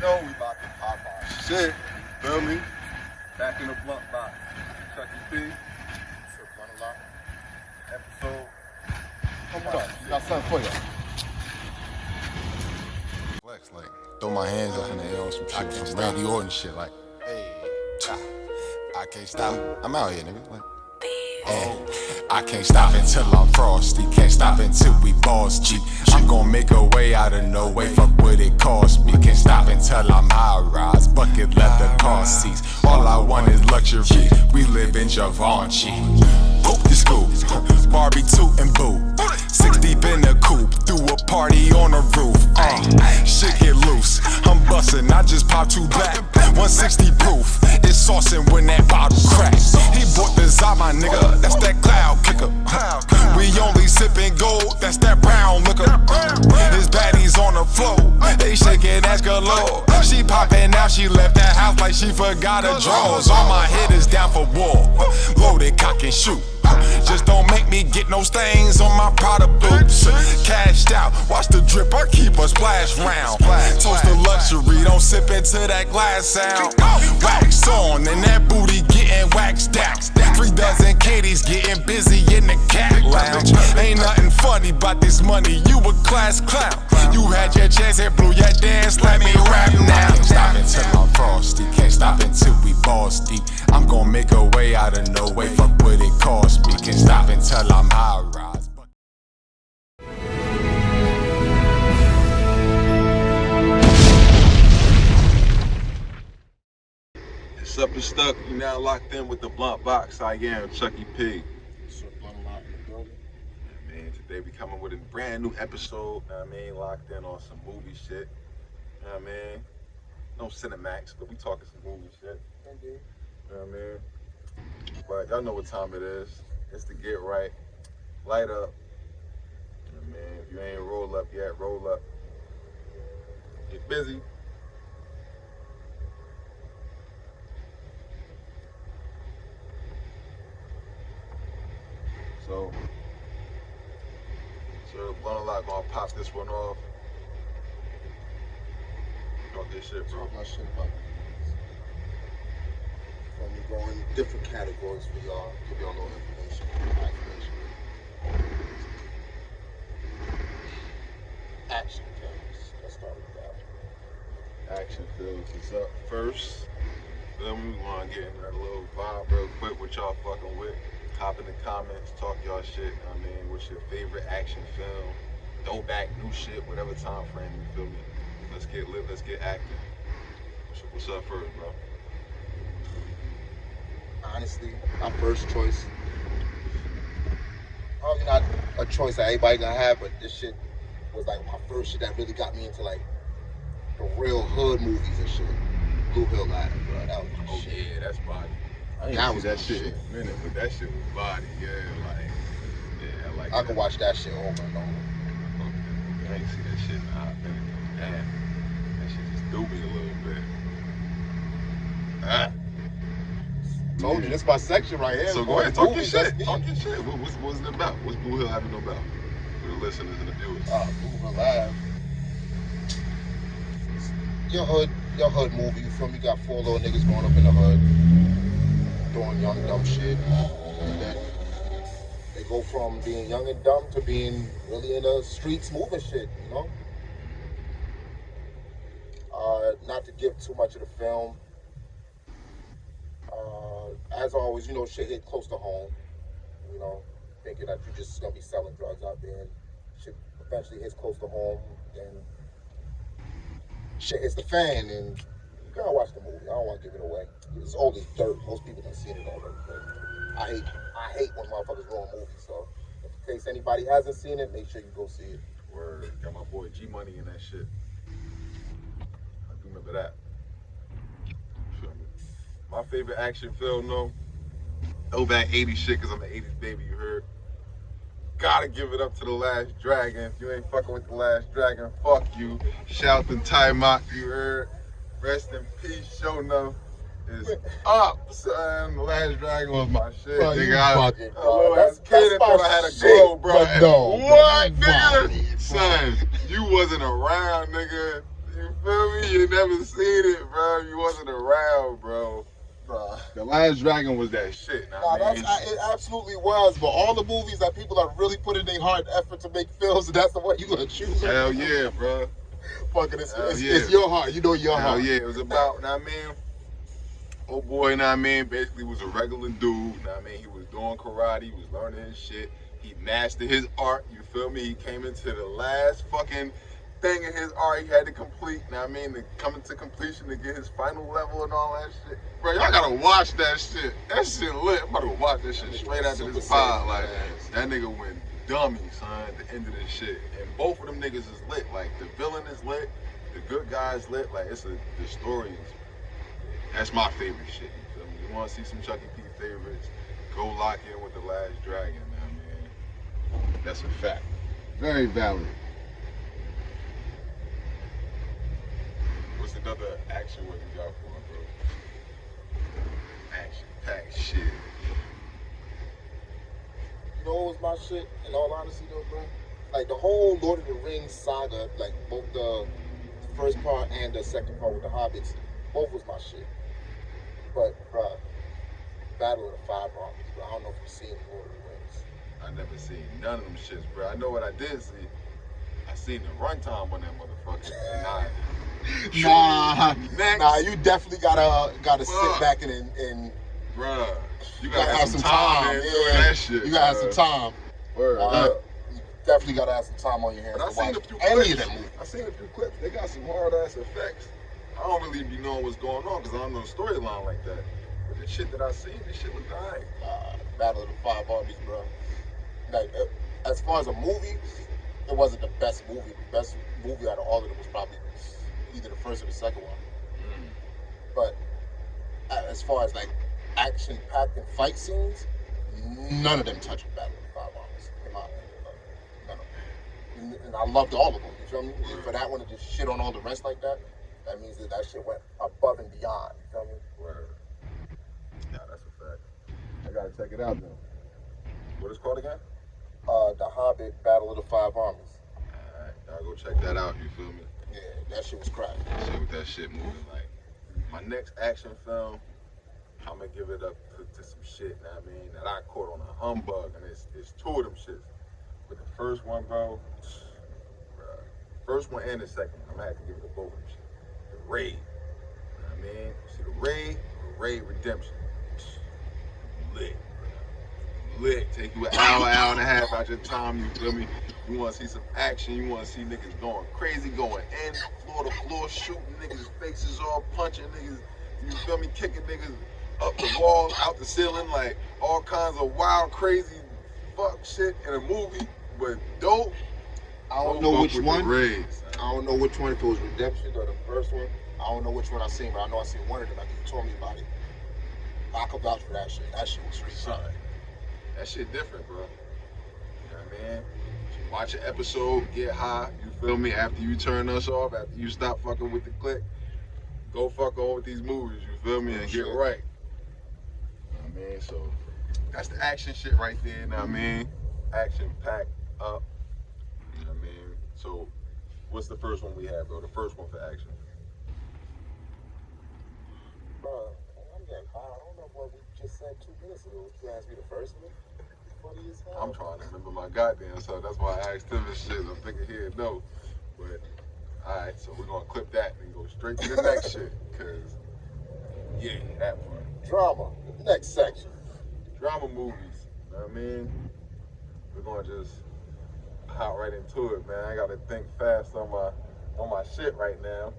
know we about to pop our shit. Feel me? Back in the blunt box. Chucky P. SirBluntAlot. Episode. Come on. You got something for you. Flex, like, throw my hands up in the air on some shit. Some Randy Orton shit, like, hey, I can't stop. I'm out here, nigga. Like, I can't stop until I'm frosty. Can't stop until we boss G. I'm gon' make a way out of no way. Fuck what it cost me. Can't stop until I'm high rise. Bucket leather car seats. All I want is luxury. We live in Givenchy. Poop the school. Barbie tootin' boo. 6 deep in the coupe. Threw a party on the roof. Shit get loose. I'm bustin'. I just popped 2 back. 160 proof. It's saucin' when that bottle cracks. He bought the my nigga, that's that cloud kicker. We only sippin' gold, that's that brown liquor. His baddies on the floor, they shaking ass galore. She poppin' out, she left that house like she forgot her drawers. All my hitters down for war, loaded cock and shoot. Just don't make me get no stains on my Prada boots. Cashed out, watch the drip, I keep a splash round. Toast to luxury, don't sip into that glass sound. Wax on, and that booty getting waxed out. 3 dozen kitties getting busy in the cat lounge. Ain't nothing funny about this money, you a class clown. You had your chance and blew your dance, let me rap now. Can't stop until I'm frosty, can't stop until we boss deep. I'm gon' make a way out of no way, fuck what it cost me. Can't stop until I'm high rise. It's up and stuck. You now locked in with the blunt box. I am Chucky P. SirBluntAlot in the building. Yeah, man, today we coming with a brand new episode. Know what I mean, locked in on some movie shit. Know what I mean, no Cinemax, but we talking some movie shit. Indeed. You know what I mean? But y'all know what time it is. It's to get right, light up. You know what I mean? If you ain't roll up yet, roll up. Get busy. So, SirBluntAlot gonna pop this one off. Talk this shit, bro. Talk my shit about it. Let me go in different categories for y'all, give y'all a little information. Action films. Let's start with that. Action films is up first. Then we wanna get in that little vibe real quick. What y'all fucking with? Hop in the comments, talk y'all shit. I mean, what's your favorite action film? Throwback, new shit, whatever time frame, you feel me? Let's get lit, let's get active. What's up first, bro? Honestly, my first choice. Probably not a choice that everybody gonna have, but this shit was like my first shit that really got me into like the real hood movies and shit. Blue Hill Live, bro. That was my shit. Yeah, that's body. I ain't That see was that my shit in shit. a minute, but that shit was body, I like I that. could watch that shit over and over. I ain't see that shit in a hot minute. Damn. That shit just threw me a little bit. Told you, this my section right here. So go ahead, talk your shit. Talk your shit. What's it about? What's Blue Hill having no about? For the listeners and the viewers. Blue Hill Live. Your hood movie, you feel me? You got 4 little niggas growing up in the hood, doing young dumb shit, and then they go from being young and dumb to being really in the streets moving shit, you know? Not to give too much of the film. As always, you know, shit hit close to home. You know, thinking that you're just gonna be selling drugs out there, and shit eventually hits close to home, then shit hits the fan, and you gotta watch the movie. I don't want to give it away. It's old as dirt. Most people have seen it already. But I hate when motherfuckers ruin movies. So, in case anybody hasn't seen it, make sure you go see it. Word. Got my boy G Money in that shit. I do remember that. Feel me? My favorite action film, though, throwback 80s shit, because I'm an 80s baby, you heard. Gotta give it up to The Last Dragon. If you ain't fucking with The Last Dragon, fuck you. Shout to Timeout, you heard. Rest in peace, show enough is up, son. The Last Dragon was my shit, Bro, nigga. you fucking, bro. That's kid and thought I had a shit, glow, bro. but no, What, bro, nigga? you Son, you wasn't around, nigga. You feel me? You never seen it, bro. You wasn't around, bro. Bruh. The Last Dragon was that shit. Nah, it absolutely was. But all the movies that people are really putting their hard effort to make films, that's the one you gonna choose. Hell yeah, bro. Fucking, it's your heart. You know your Hell heart. yeah. It was about, know what I mean? Oh boy, know what I mean? Basically was a regular dude, know what I mean? He was doing karate, he was learning his shit. He mastered his art, you feel me? He came into the last fucking thing in his art he had to complete, know what I mean? To come into completion to get his final level and all that shit. Bro, y'all gotta watch that shit. That shit lit. I'm about to watch that shit straight after this pod. Like, that nigga went dummy, son, at the end of this shit. And both of them niggas is lit. Like, the villain is lit, the good guy is lit. Like, the story is, that's my favorite shit, you feel me? You wanna see some Chuck E. P favorites, go lock in with The Last Dragon, man. That's a fact. Very valid. What's another action one you got for me, bro? Action-packed shit. You know what was my shit, in all honesty though, bro? Like the whole Lord of the Rings saga, like both the first part and the second part with the Hobbits, both was my shit. But, bro, Battle of the Five Armies, bro. I don't know if you've seen Lord of the Rings. I never seen none of them shits, bro. I know what I did see. I seen the runtime on that motherfucker. Nah, you definitely gotta sit back and bruh, you gotta have some time doing that shit. You gotta have some time. Word. You definitely gotta have some time on your hands. But I seen a few clips. I seen a few clips. They got some hard ass effects. I don't really be knowing what's going on because I don't know the storyline like that. But the shit that I seen, this shit looked alright. Battle of the Five Armies, bro. Like, as far as a movie, it wasn't the best movie. The best movie out of all of them was probably either the first or the second one. But as far as like action-packed and fight scenes, none of them touched Battle of the Five Armies, in my opinion. None of them. And I loved all of them. You feel me? And for that one to just shit on all the rest like that, that means that shit went above and beyond. You feel me? Word. Yeah, that's a fact. I gotta check it out though. What is it called again? The Hobbit, Battle of the Five Armies. Alright, I'll go check that out, you feel me? Yeah, that shit was cracking. See what that shit moving like. My next action film, I'm gonna give it up to some shit, know what I mean, that I caught on a humbug, and it's two of them shits. But the first one, bro, first one and the second one, I'm gonna have to give it to both of them shit. The Raid, you know what I mean? See the Raid Redemption. Lit, bro. Lit. Take you an hour and a half out your time, you feel me? You wanna see some action, you wanna see niggas going crazy, going in, floor to floor, shooting niggas' faces off, punching niggas, you feel me, kicking niggas up the wall, out the ceiling, like all kinds of wild, crazy fuck shit in a movie, but dope. I don't know which one. I don't know which one, if it was Redemption or the first one. I don't know which one I seen, but I know I seen one of them. I think you told me about it. I could vouch for that shit. That shit was straight solid. That shit different, bro. You know what I mean? Watch an episode, get high, you feel me? After you turn us off, after you stop fucking with the click, go fuck on with these movies, you feel me? And get right. You know what I mean? So that's the action shit right there, you know what I mean? Action packed up. You know what I mean? So what's the first one we have, bro? The first one for action. Bro, I'm getting high. I don't know what we just said 2 minutes ago. You asked me the first one? Funny as hell. I'm trying to remember my goddamn self. That's why I asked him this shit. I'm thinking he'd know. But, alright, so we're going to clip that and go straight to the next shit. Because, yeah, that part. Drama. Next section. Drama movies. You know what I mean? We're going to just hop right into it, man. I got to think fast on my shit right now.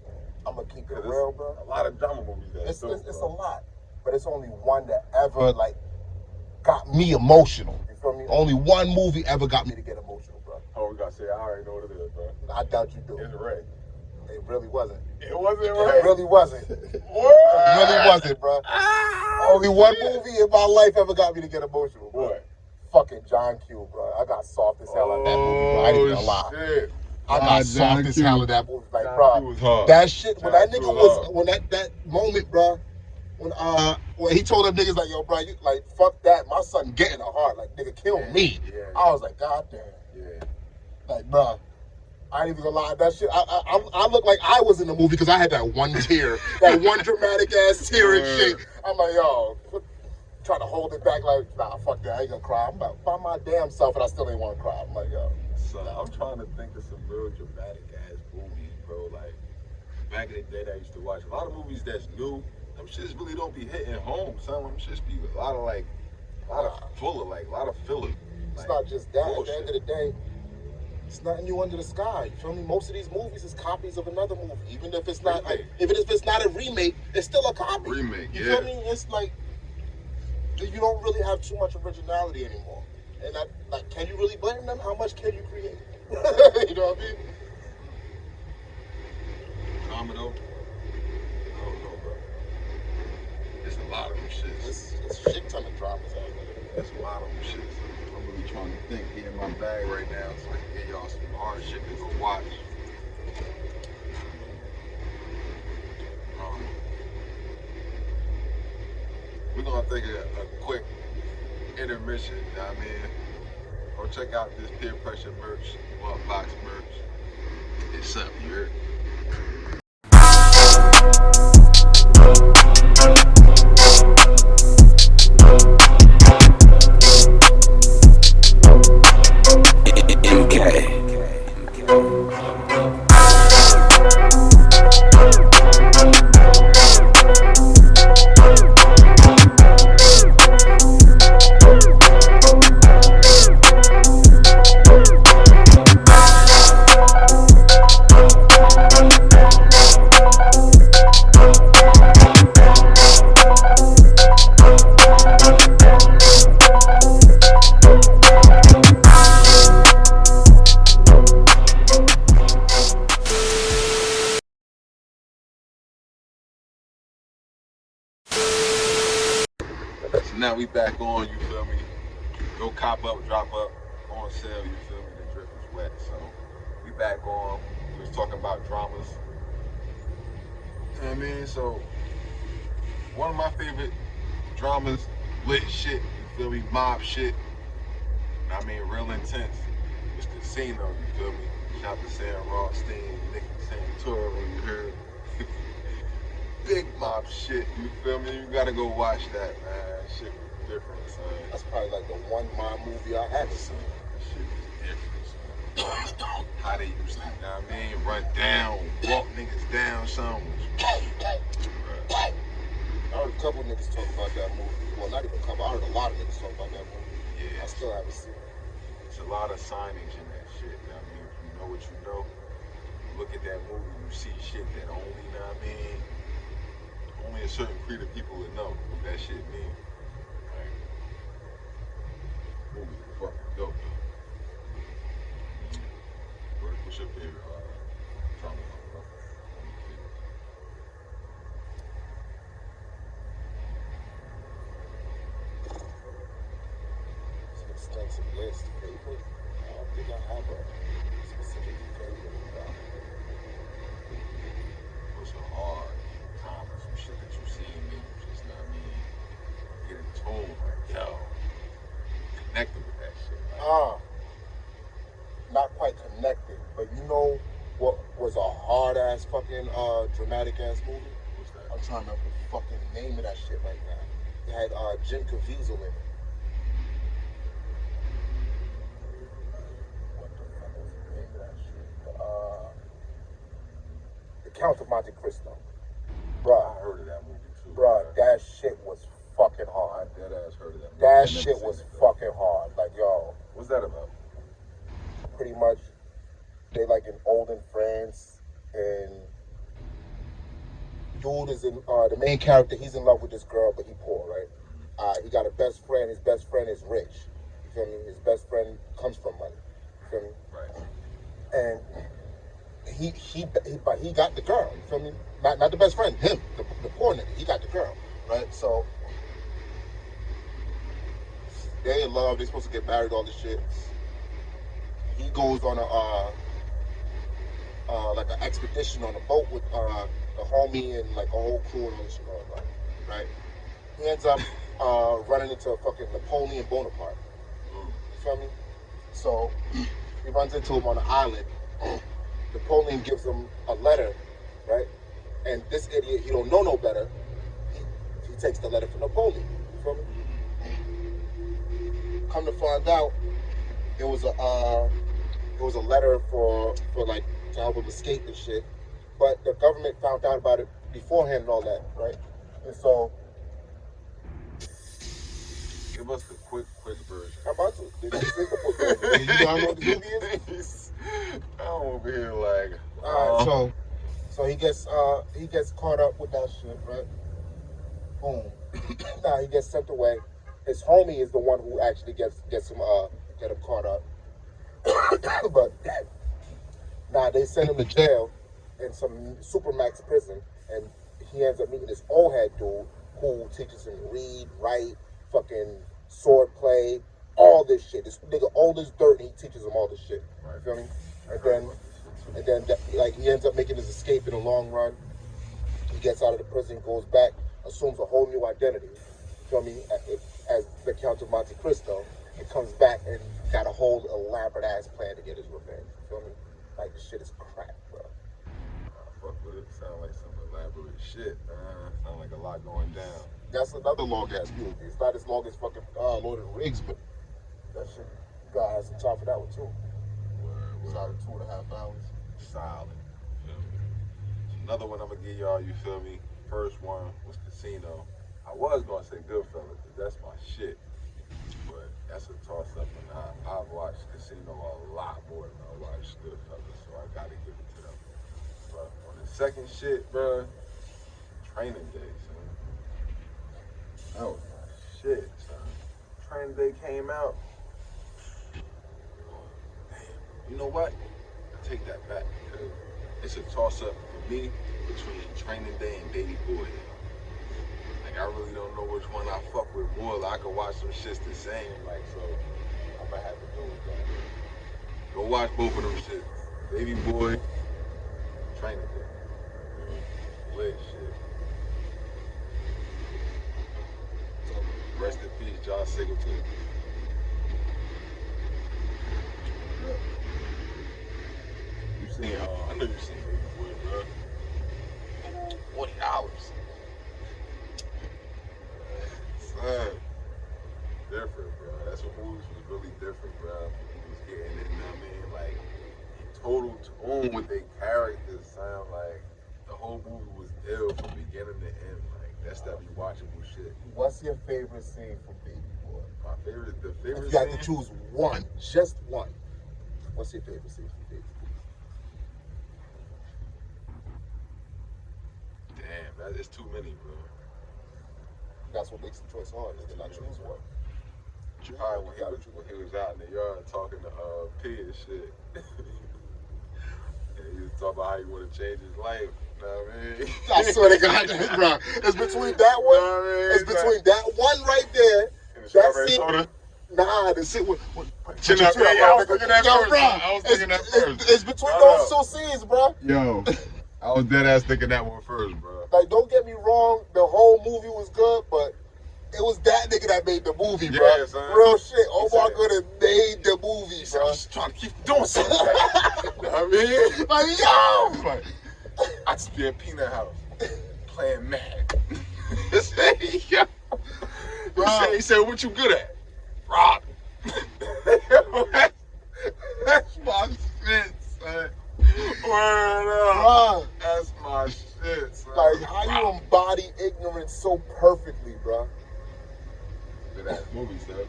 I'm going to keep it real, bro. A lot of drama movies. It's a lot. But it's only one that ever, like, got me emotional. You feel me? Only one movie ever got me to get emotional, bro. Oh, we got to say, I already know what it is, bro. I doubt you do. It's Ray. It really wasn't. It wasn't Ray? It really wasn't. What? It really wasn't, bro. Only one movie in my life ever got me to get emotional, bro. What? Fucking John Q, bro. I got soft as hell at that movie, bro. I ain't even gonna lie. Shit. I got soft as hell at that movie. Like, John bro, Q was hard. that shit, when that John nigga Q was was, when that moment, bro, when he told them niggas, like, yo, bro, you, like, fuck that, my son getting a heart, like, nigga, kill me. Yeah. I was like, God damn. Yeah. Like, bro, I ain't even gonna lie. That shit, I look like I was in the movie because I had that one tear, that one dramatic ass tear and shit. I'm like, yo, trying to hold it back like, nah, fuck that. I ain't gonna cry. I'm about by my damn self and I still ain't want to cry. I'm like, yo. So I'm trying to think of some real dramatic ass movies, bro. Like back in the day that I used to watch. A lot of movies that's new, them shits really don't be hitting home, son. Them shits be a lot of filler. It's not just that. Bullshit. At the end of the day, it's nothing new under the sky. You feel me? Most of these movies is copies of another movie. Even if it's not, even if it's not a remake, it's still a copy. Remake, you feel me? It's like you don't really have too much originality anymore. And like, can you really blame them? How much can you create? You know what I mean? Drama though, I don't know, bro. It's a lot of them shits. It's shit ton of dramas out there. It's a lot of them shits. I'm really trying to think here in my bag right now so I can get y'all some hard shit to go watch. We're gonna take a quick intermission, you know what I mean? Go check out this peer pressure merch, BLUNT.BOX merch. It's up, you heard? Now we back on, you feel me? Go cop up, drop up, on sale, you feel me? The drip is wet, so we back on. We was talking about dramas. You know what I mean? So one of my favorite dramas, lit shit, you feel me? Mob shit. I mean, real intense. It's Casino, you feel me? Shout out to Sam Rothstein, Nick Santora, you heard? Big mob shit, you feel me? You gotta go watch that, man. Shit was different, son. That's probably like the one mob movie I haven't seen. Shit was different, son. How they used to, you know what I mean? Run down, walk niggas down, son. I heard a couple niggas talk about that movie. Well, not even a couple. I heard a lot of niggas talk about that movie. Yeah. I still haven't seen it. It's a lot of signage in that shit, you know what I mean? If you know what you know, you look at that movie, you see shit that only, you know what I mean? Only a certain creed of people would know what that shit mean. Like, movie fucking dope. What's your favorite drama? It's an extensive list. Favorite? I don't think I have a specific favorite. What's a hard time or some shit that you see in me, just, you know what I mean? Get in tune, like, yo, connected with that shit. Like, not quite connected, but you know what was a hard ass fucking dramatic ass movie? what's that? I'm trying to remember the fucking name of that shit right now. It had Jim Caviezel in it. What the fuck was the name of that shit? The Count of Monte Cristo. Bruh. I heard of that movie too. Bruh, that shit was fucking hard. I dead ass heard of that movie. That shit was fucking hard. Like, yo. What's that about? Pretty much, they like in olden France, and dude is in, the main character, he's in love with this girl, but he poor, right? He got a best friend, his best friend is rich. You feel me? His best friend comes from money. You feel me? Right. And he got the girl, you feel me? Not the best friend, him, the poor nigga, he got the girl, right? So, they in love, they supposed to get married, all this shit. He goes on like an expedition on a boat with the homie and like a whole crew and all this shit going on, right? He ends up running into fucking Napoleon Bonaparte. You feel me? So he runs into him on an island, Napoleon gives him a letter, right? And this idiot, he don't know no better. He takes the letter from Napoleon. You feel me? Come to find out, it was a letter for like to help him escape and shit. But the government found out about it beforehand and all that, right? And so, give us the quick version. I'm about to. This is the quick version. You know what the movie is? I'm over here like. So he gets caught up with that shit, right? Boom. Now he gets sent away. His homie is the one who actually gets him get him caught up. But now they send him to jail in some supermax prison, and he ends up meeting this old head dude who teaches him to read, write, fucking sword play, all this shit. This nigga old as dirt, and he teaches him all this shit. Right. You feel me? And then like he ends up making his escape in the long run. He gets out of the prison, goes back, assumes a whole new identity. You feel me? As the Count of Monte Cristo, and comes back and got a whole elaborate ass plan to get his revenge. You feel me? Like this shit is crack, bro. Fuck with it. Sound like some elaborate shit. Sound like a lot going down. That's another long ass movie. It's not as long as fucking Lord of the Rings, but that shit, you gotta have some time for that one too. Solid 2.5 hours. Solid. Feel me? Another one I'm gonna give y'all, you feel me? First one was Casino. I was gonna say Goodfellas, because that's my shit. But that's a toss up, and I've watched Casino a lot more than I watched Goodfellas, so I gotta give it to them. But on the second shit, bro, Training Day, son. That was my shit, son. Training Day came out. You know what? I take that back, because it's a toss-up for me between Training Day and Baby Boy. Like, I really don't know which one I fuck with more. Like, I could watch some shits the same, like, so I might have to go with that. Go watch both of them shits. Baby Boy, Training Day. Lit shit. So, rest in peace, John Singleton. I know you've seen Baby Boy, bro. $40. Son, different, bro. That's what movies was really different, bro. He was getting it, you know what I mean? Like, total tone with their characters sound like the whole movie was ill from beginning to end. Like, that's that rewatchable shit. What's your favorite scene from Baby Boy? The favorite if you had to choose one, just one, what's your favorite scene from Baby Boy? Damn, that is too many, bro. That's what makes the choice hard, is to not choose one. Probably when he was out in the yard talking to P and shit. And he was talking about how he want to change his life. You know what I mean? I swear to God, bro. It's between that one. You know what I mean? It's between that one right there. And the That strawberry scene. soda. Nah, the shit with Chin up. I was thinking that first. I was thinking that first. It's between those two scenes, bro. Yo, I was dead ass thinking that one first, bro. Like, don't get me wrong, the whole movie was good, but it was that nigga that made the movie, bro. Yeah, son. Real shit. Omar Gooding made the movie, bro. I'm just trying to keep doing something. You know what I mean? Like, yo! Like, I just be at Peanut House playing Mad. Yo. He said, what you good at? Rob. That's my shit, son. Word up. That's my shit, son. Like, how you embody ignorance so perfectly, bro? Good ass movie, son.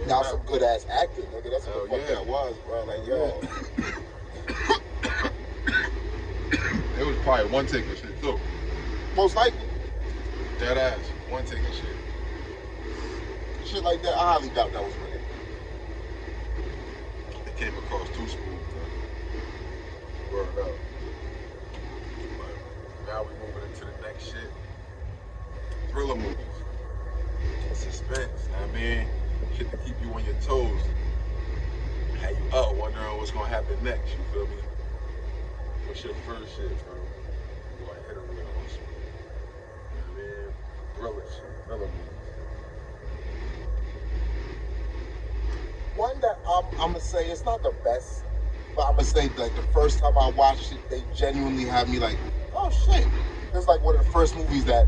Now some good ass acting, nigga. That's what the fuck that was, bro. Like, yo. It was probably one taker shit, too. Most likely. Dead ass. One taker shit. Shit like that, I highly doubt that was real. It came across too smooth, bro. Word up. But now we moving into the next shit. Thriller movies. Suspense, you know what I mean? Shit to keep you on your toes. Have you up wondering what's gonna happen next, you feel me? What's your first shit, bro? You gonna hit a real on some, you know what I mean? Thriller shit, thriller movies. One that I'm gonna say it's not the best But I'm gonna say, like, the first time I watched it, they genuinely had me like, oh shit. It's like one of the first movies that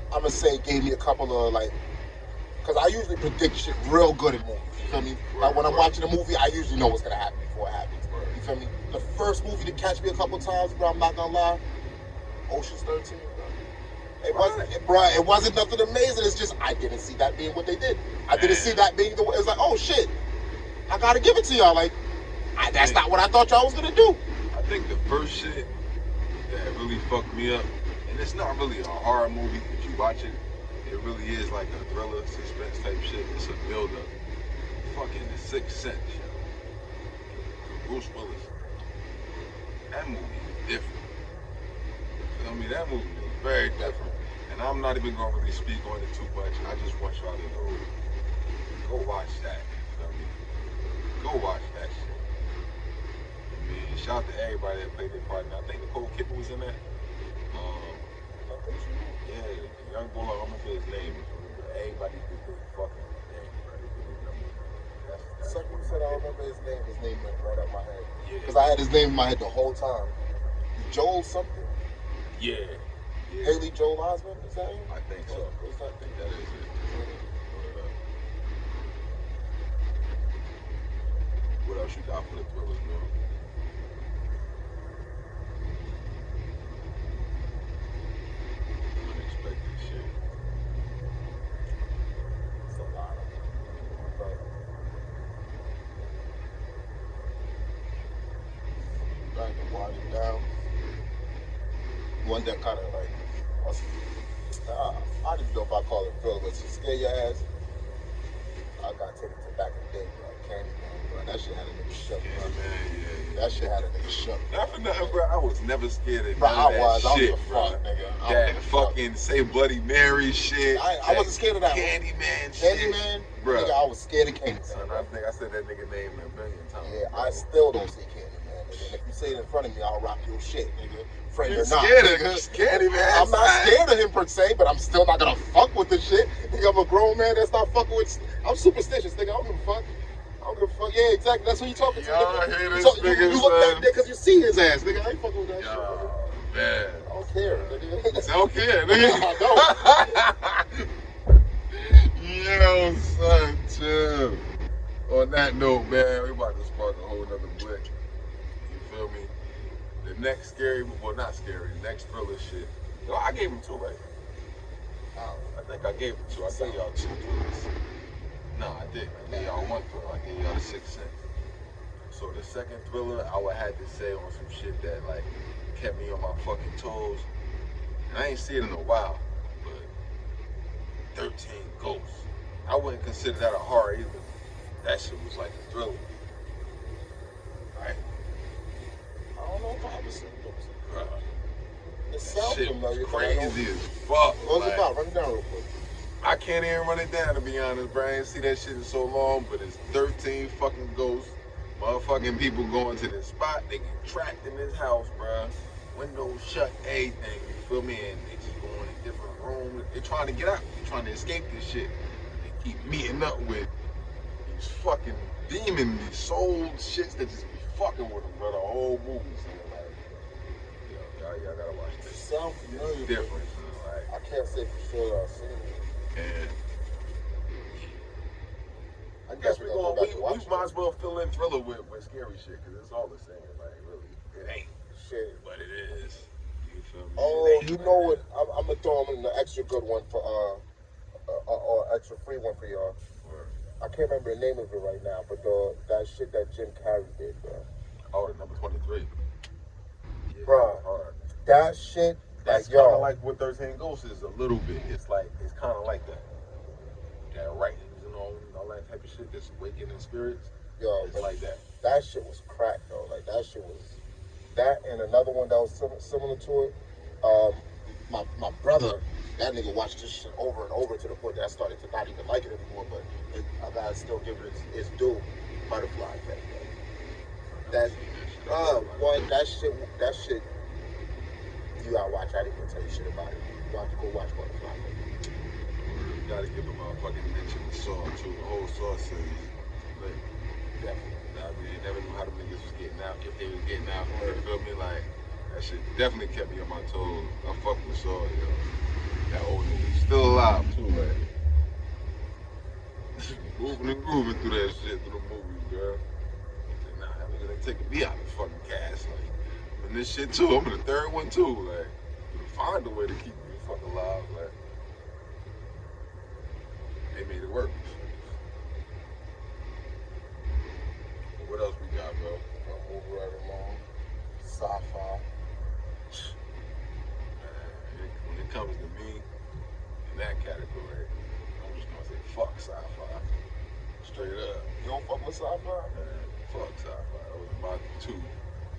I'm gonna say gave me a couple of like, because I usually predict shit real good in movies. You feel me? Like when I'm watching a movie, I usually know what's gonna happen before it happens. You feel me? The first movie to catch me a couple times, bro, I'm not gonna lie, Ocean's 13, bro. It wasn't nothing amazing. It's just I didn't see that being what they did. I didn't see that being the way. It was like, oh shit, I gotta give it to y'all. Like, that's not what I thought y'all was gonna do. I think the first shit that really fucked me up, and it's not really a horror movie, but you watch it, it really is like a thriller, suspense type shit. It's a build-up. Fucking The Sixth Sense, yo. Bruce Willis. That movie is different. You know what I mean? That movie is very different. And I'm not even gonna really speak on it too much. I just want y'all to know, go watch that. You know what I mean? Go watch that shit. I mean, shout out to everybody that played their part. I think Nicole Kidman was in that. Yeah, the young boy, I don't remember his name. Everybody did their fucking name, right? The second you said I don't remember his name went right out my head. Because I had his name in my head the whole time. Joel something? Yeah. Haley Joel Osment, is that him? I think so. I think that is it. What else you got for the thrillers, bro? Unexpected shit. It's a lot of them. But I had to watch it down. One that kind of like, I don't know if I call it thriller, but to scare your ass. I gotta take it to back in the day, bro. Candyman, bro. That shit had a nigga shook, bro. Yeah. That shit had a nigga shook. Not for nothing, bro. I was never scared of Bro, none of that shit, bro. Nigga. That fucking Say Bloody Mary shit. I wasn't scared of that. Candyman shit. Candyman, bro. Nigga, I was scared of Candyman. Son, I think I said that nigga name a billion times. Yeah, bro. I still don't say Candyman, nigga. And if you say it in front of me, I'll rock your shit, nigga. Friend or not, nigga. Candyman. I'm not scared of him per se, but I'm still not gonna fuck with this shit. Nigga, I'm a grown man that's not fucking with. I'm superstitious, nigga. I don't give a fuck. I don't give a fuck. Yeah, exactly. That's who you talking to, nigga. I hear this So, nigga, you look back there because you see his ass, nigga. I ain't fucking with that shit, nigga. Man. I don't care, nigga. I don't care, nigga. I don't. Yo, son, chill. On that note, man, we about to spark a whole nother blick. You feel me? The next scary, well, not scary, the next thriller shit. Yo, I gave him 2, right? I think I gave him 2. I gave y'all 2 thrillers. No, I didn't. I gave y'all 1 thriller. I gave y'all The Sixth Sense. So the second thriller, I would have to say on some shit that like kept me on my fucking toes. And I ain't seen it in a while, but 13 Ghosts. I wouldn't consider that a horror either. That shit was like a thriller. Right? I don't know if I ever seen those. Bruh. It sounds Shit familiar. was crazy as fuck. What's it about? Run it down real quick. I can't even run it down, to be honest, bro. I ain't see that shit in so long, but it's 13 fucking ghosts. Motherfucking people going to this spot. They get trapped in this house, bro. Windows shut, everything. You feel me? And they just going in different rooms. They're trying to get out. They're trying to escape this shit. They keep meeting up with these fucking demons, these soul shits that just be fucking with them, bro. The whole movie. So like, y'all gotta watch this. Sound familiar. It's different. So like, I can't say for sure I've seen it. and I guess we might as well fill in thriller with scary shit, because it's all the same. Like, really, it ain't shit, but it is. You feel me? Oh, you know what? I'm gonna throw in the extra good one for or extra free one for y'all. I can't remember the name of it right now, but that shit that Jim Carrey did, bro. Oh, the number 23. Yeah, bro, that shit. That's like, kind of like what 13 Ghosts is a little bit. It's kind of like that. That writings and all that type of shit. That's awakening spirits. Yo, it's like that. That shit was crack though. Like that shit was. That and another one that was similar to it. My brother, that nigga watched this shit over and over to the point that I started to not even like it anymore. But I gotta still give it its due. Butterfly Effect. That shit. You gotta watch. I didn't even tell you shit about it. You got to go watch Butterfly Effect. You gotta give a motherfucking mention the Saw too. The whole Saw series. Like, Definitely. I mean, you never knew how the niggas was getting out, if they was getting out. You feel me? Like, that shit definitely kept me on my toes. I fuck with Saw, yo. That old nigga still alive too, like moving and grooving through that shit, through the movies, girl. Nah, that nigga they taking me out the fucking cast, like. I'm in this shit too. I'm in the third one too, like. Find a way to keep me fucking alive, like. They made it work. What else we got, bro? I'll move right along. Sci-fi. When it comes to me, in that category, I'm just gonna say fuck sci-fi. Straight up. You don't fuck with sci-fi? Man, fuck sci-fi. Those are my two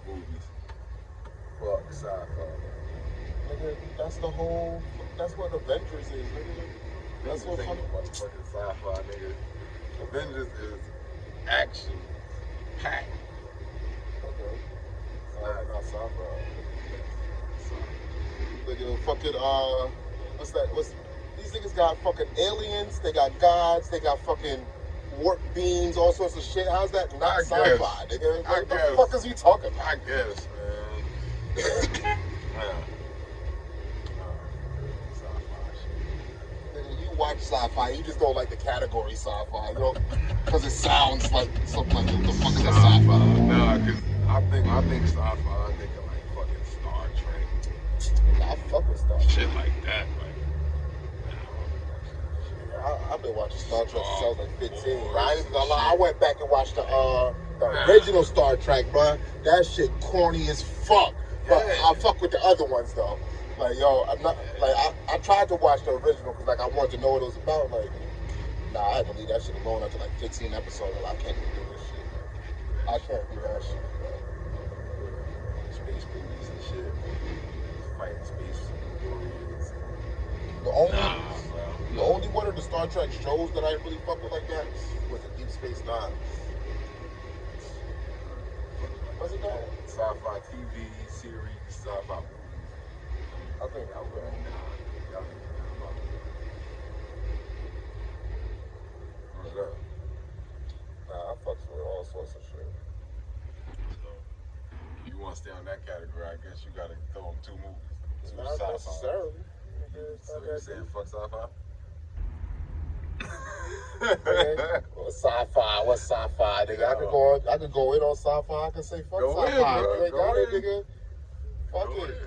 movies. Fuck sci-fi. Nigga, that's the whole. That's what Avengers is, nigga. That's what fucking sci-fi, nigga. Avengers is action packed. Okay. Not sci-fi. Nigga, fucking what's that? These niggas got fucking aliens? They got gods? They got fucking warp beams? All sorts of shit. How's that not sci-fi, nigga? Like, what the fuck is we talking about? I guess, man. You watch sci-fi, you just don't like the category sci-fi, you know, because it sounds like something like, what the fuck is a sci-fi? Nah, because I think sci-fi, I think of like fucking Star Trek. I fuck with Star Trek. Shit like that, like. I've been watching Star Trek since I was like 15. I ain't gonna lie, I went back and watched the original Star Trek, bro. That shit corny as fuck. But I fuck with the other ones though. Like, yo, I'm not like I tried to watch the original because like I wanted to know what it was about. Like, nah, I had to leave that shit alone after like 15 episodes. Like, I can't even do this shit. I can't do that shit, bro. Space movies and shit. Fighting space warriors. The only one of the Star Trek shows that I really fuck with like that was the Deep Space Nine. Was it that? Sci-fi TV series, sci-fi movies. I think I would. What's up? Nah, I fucks with all sorts of shit. So, you want to stay on that category, I guess you gotta throw them two movies. Two Not sci-fi. necessarily. So you saying fuck sci-fi? What's sci-fi, nigga? I could go in on sci-fi. I could say fuck go sci-fi. In, bro. Got it, nigga. Fuck go it. In.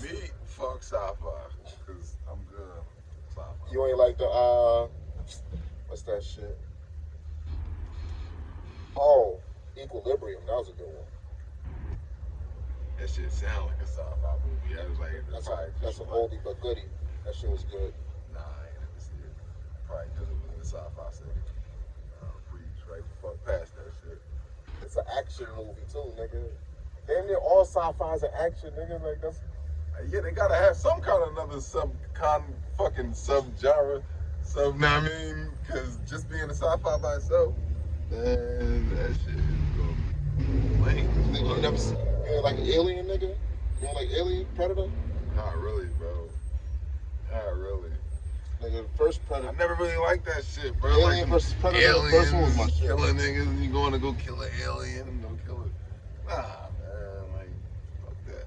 Me, fuck sci-fi, cause I'm good on sci-fi. You ain't like the what's that shit? Oh, Equilibrium. That was a good one. That shit sound like a sci-fi movie. I was like, that's an oldie but goodie. That shit was good. Nah, I ain't never seen it. Probably because it was in the sci-fi setting. Breeze right the fuck past that shit. It's an action movie too, nigga. Damn near all sci-fi's an action, nigga. Like that's. Yeah, they gotta have some kind of another fucking sub-genre. Know what I mean? Because just being a sci-fi by itself, man, that shit is going lame. Nigga, you never seen, like Alien, nigga? You know, like Alien, Predator? Not really, bro. Not really. Nigga, the first Predator. I never really liked that shit, bro. Alien like versus Predator, aliens, the first one was my shit. Killing niggas, and you going to go kill an alien and go kill it. Nah, man, like, fuck that.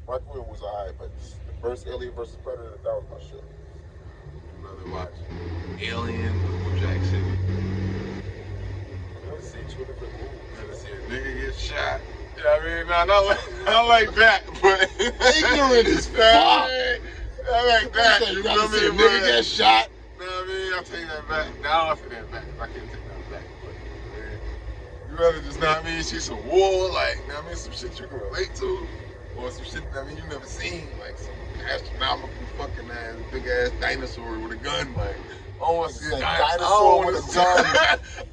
Requiem was alright, but the first Alien versus Predator, that was my shit. I'd rather watch Alien or Jack City. I've seen two different movies. Never see a nigga get shot. You know what I mean? Nah, not like that, but Ignorant as fuck. I like that. You know gotta what I see a mean? nigga get shot. You know what I mean? I'll take that back. Now I'll take that back. I can't take that back. But, man, you rather just, know what I mean, see some war, like, you know what I mean, some shit you can relate to, or some shit, I mean, you never seen, like some astronomical fucking ass, big ass dinosaur with a gun, like, I don't want to see a dinosaur with a gun.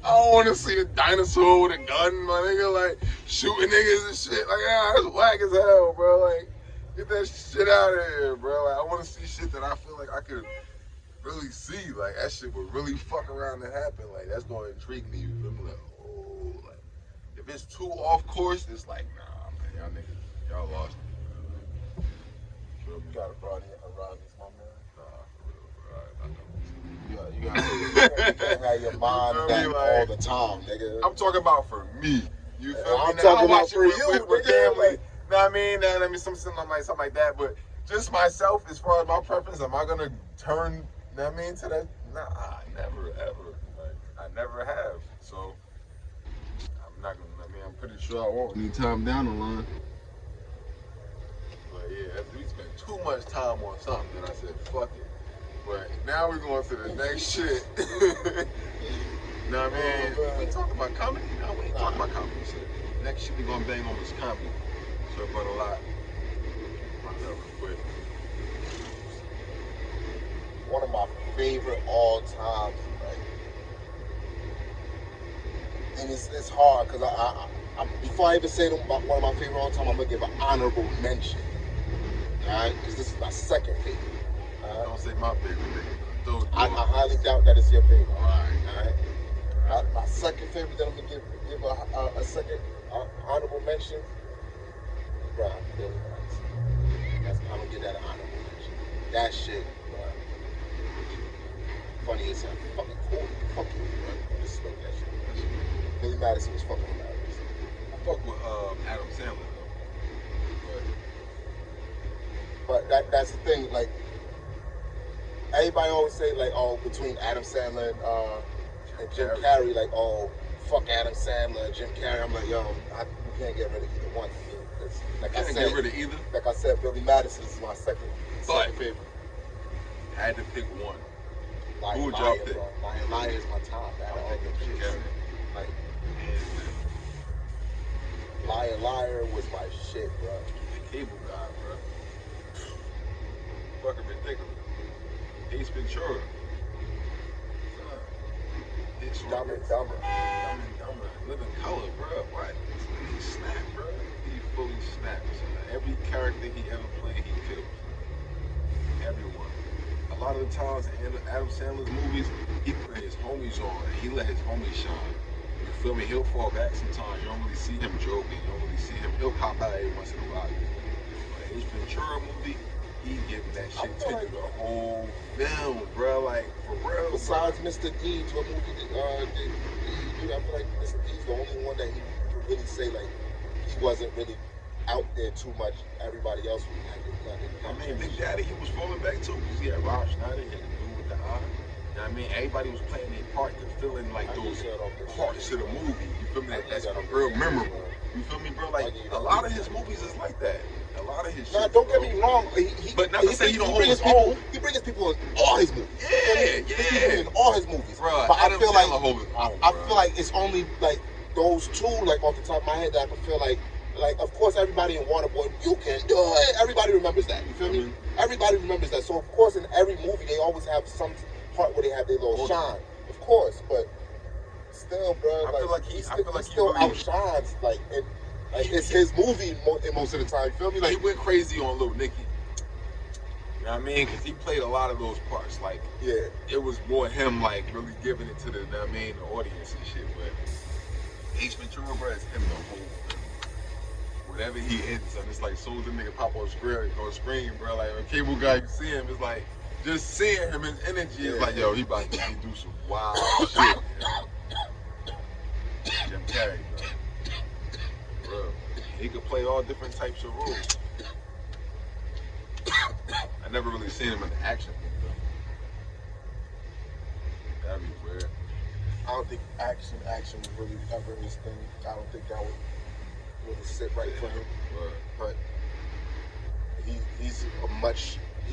I don't want to see a dinosaur with a gun, my nigga, like, shooting niggas and shit. Like, that's whack as hell, bro. Like, get that shit out of here, bro. Like, I want to see shit that I feel like I could really see. Like, that shit would really fuck around and happen. Like, that's going to intrigue me. You feel me? Like, oh, like, if it's too off course, it's like, nah, man, y'all niggas, y'all lost me. You got a Paradi, my man. Nah, for real, bro. I know. You can't have your mind back all the time, nigga. I'm talking about for me. You feel me? I'm talking about for you, with nigga. family. Know what I mean? Something like that. But just myself, as far as my preference, am I gonna turn? Know what I mean? To that? Nah, never ever. Like I never have. So I'm not gonna. I'm pretty sure I won't anytime down the line. But yeah, we spent too much time on something, and I said, fuck it. But now we're going to the next shit. Know what I mean? We talking about comedy? No, we ain't talking about comedy shit. Next shit we gonna bang on is comedy. SirBluntAlot. Real quick. One of my favorite all times, right? And it's hard because I before I even say one of my favorite all time, I'm gonna give an honorable mention. Alright? Because this is my second favorite. Don't say my favorite nigga. I highly doubt that it's your favorite. Alright. My second favorite that I'm gonna give a second honorable mention. Bruh, Billy Madison. I'm gonna give that an honorable mention. That shit, bruh. Funny as hell. Fucking cool. Fuck you, bruh. Just smoke that shit. Billy Madison was fucking hilarious. I fuck with Adam Sandler though. But that's the thing, like everybody always say like, oh, between Adam Sandler and Jim Carrey, like, oh, fuck Adam Sandler, Jim Carrey. I'm like, yo, we can't get rid of either one. Because, like I said, get rid of either. Like I said, Billy Madison is my second favorite. I had to pick one. Who would y'all pick? Liar is my top. I would pick Jim Carrey. Like, Liar was my shit, bro. The Cable Guy, bro. Fucking ridiculous. Ace Ventura. It's Dumb and Dumber. Living Color, bro. What? He snapped, bro. He fully snapped. Every character he ever played, he killed. Everyone. A lot of the times in Adam Sandler's movies, he put his homies on. He let his homies shine. You feel me? He'll fall back sometimes. You don't really see him joking. You don't really see him. He'll pop out every once in a while. But Ace Ventura movie, he giving that shit to like the whole film, bro. Like, for real. Besides Mr. Deeds, what movie did he do? I feel like Mr. Deeds the only one that he could really say, like, he wasn't really out there too much. Everybody else was I mean, Big Daddy, he was falling back too, because he had Rob Schneider, he had to do with the eye. You know what I mean? Everybody was playing their part to fill in, like, those parts of the movie. You feel me? That's real memorable. You feel me, bro? Like, a lot of his movies is like that. A lot of his shit. Nah, don't get me wrong. But not to say he don't hold his own. He brings people in all his movies. Yeah. In all his movies. Bro, but Adam Sandler I feel like it's only, like, those two, like, off the top of my head that I can feel like, of course, everybody in Waterboy, you can do it. Everybody remembers that. You feel me? Everybody remembers that. So, of course, in every movie, they always have some part where they have their little shine. Of course, but still, bro, I feel like he still really outshines, like, it's his movie most of the time. You feel me? Like, he went crazy on Lil Nicky. You know what I mean? Because he played a lot of those parts. Like, yeah, it was more him, like, really giving it to the, you know what I mean, the audience and shit. But Ace Ventura, bro, is him the whole film. Whatever he ends on, it's like, soon as the nigga pop on screen, bro, like, a Cable Guy, you see him, it's like, just seeing him, his energy is like, yo, he about to do some wild shit. Jim Carrey, bro. He could play all different types of roles. I never really seen him in the action movie, though. That'd be weird. I don't think action was really ever his thing. I don't think that would really sit right for him. But he's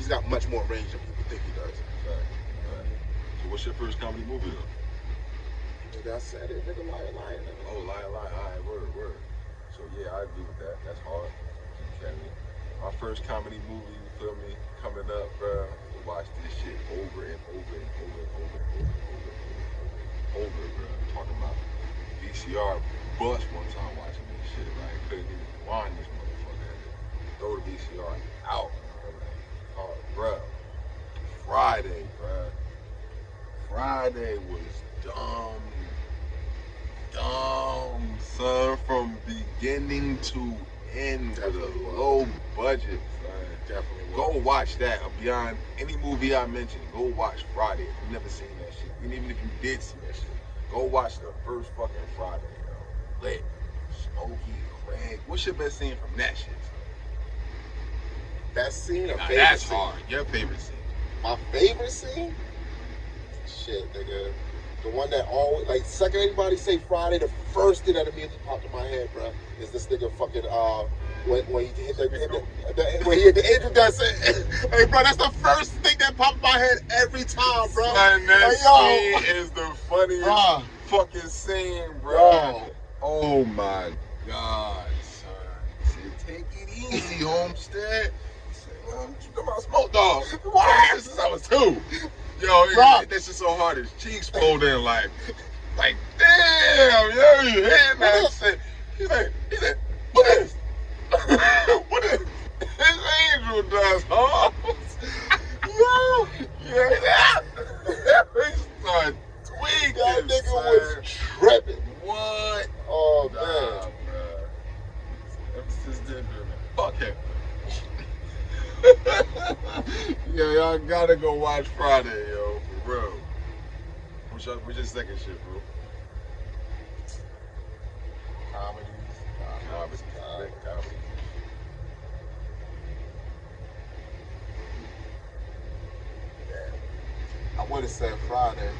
got much more range than people think he does. Right. So what's your first comedy movie, though? Nigga, I said it. Nigga, Liar. Oh, Liar. All right, word. So yeah, I agree with that. That's hard. My first comedy movie, you feel me, coming up, bro. Watch this shit over and over, bro. I'm talking about VCR bust one time watching this shit. Like, couldn't even rewind this motherfucker. Throw the VCR out. Oh, bro. Friday, bro. Friday was dumb, son, from beginning to in for the low budget. Definitely. Go watch that. Beyond any movie I mentioned, go watch Friday. If you've never seen that shit, and even if you did see that shit, go watch the first fucking Friday. Yo. Lit, Smokey, Craig. What's your best scene from that shit? Best scene or Nah, favorite that's scene? hard. Your favorite scene? My favorite scene? Shit, nigga. The one that always, like, second anybody say Friday, the first thing that immediately popped in my head, bro, is this nigga fucking, when he hit when he hit the angel dust. Hey, bro, that's the first thing that popped in my head every time, bro. Son, that scene is the funniest fucking scene, bro. Yo. Oh my God, son. He said, take it easy, Homestead. He said, well, what you talking about, Smoke Dog? What? Since I was 2. Yo, that shit so hard, his cheeks folding like, damn, yo, you hitting that shit. He said, what is? What is? His angel dust, huh? Yo, yeah. He started tweaking. That nigga son. was tripping. What? Oh, Nah, man. Bro. Ever since then, fuck him. Yo, y'all gotta go watch Friday, yo, for real. What's your second shit, bro? Comedy. I would have said Friday.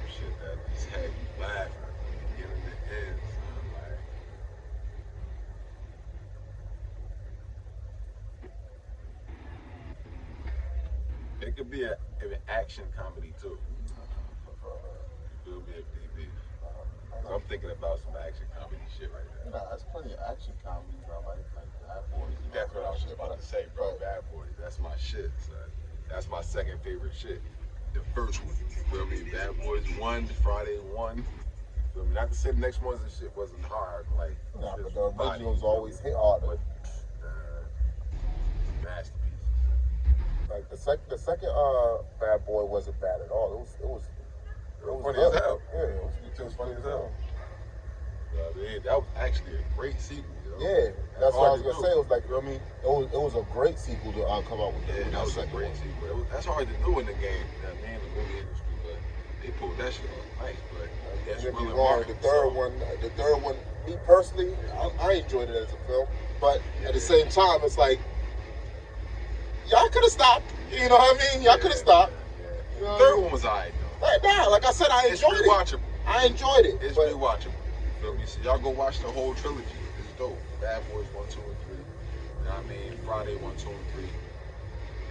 Some shit that just had you laughing when you get in the head, son. Like, it could be an action comedy too. It will be a DB. I'm thinking about some action comedy shit right now. Nah, there's plenty of action comedies, bro. Like Bad Boys. That's what I was about to say, bro. Bad Boys. That's my shit, son. That's my second favorite shit. The first one. You feel me? Bad Boys 1, Friday 1. Feel me? Not to say the next ones and shit wasn't hard. Like, Nah, but the originals always hit harder. Masterpiece. Like the second Bad Boy wasn't bad at all. It was funny good. as hell. Yeah, It was funny as hell. That was actually a great sequel. Yo. Yeah, that's what I was gonna say. It was like, you know what I mean? it was a great sequel to come out with. Yeah, that was a great sequel. That's hard to do in the game. You know what I mean? The movie industry, but they pulled that shit off nice. But that's really wrong. The third one, me personally, I enjoyed it as a film, but at the same time, it's like y'all could have stopped. You know what I mean? Y'all could have stopped. Yeah. You know Third one was alright though. Nah, like I said, I enjoyed it. Rewatchable. I enjoyed it. It's rewatchable. You feel me? So y'all go watch the whole trilogy. It's dope. Bad Boys 1, 2, and 3. You know what I mean? Friday 1, 2, and 3.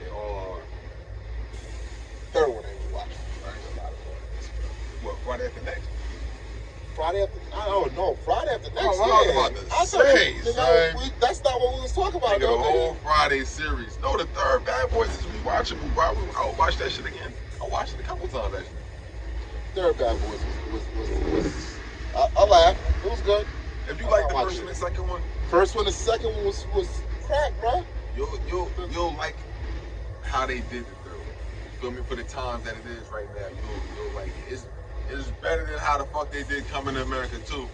They all are. Third one ain't watching. What? Friday after next? Friday after? I don't know. Friday after next. Oh, I was about to say, son. That's not what we was talking about. The whole Friday series. No, the third Bad Boys is rewatchable. Bro. I would watch that shit again. I watched it a couple times actually. Third Bad Boys was I laughed. It was good. If you like the first and the second one, first one, the second one was crack, bro. You'll like how they did the third one. You feel me? For the times that it is right now, you'll like it. It's better than how the fuck they did Coming to America 2.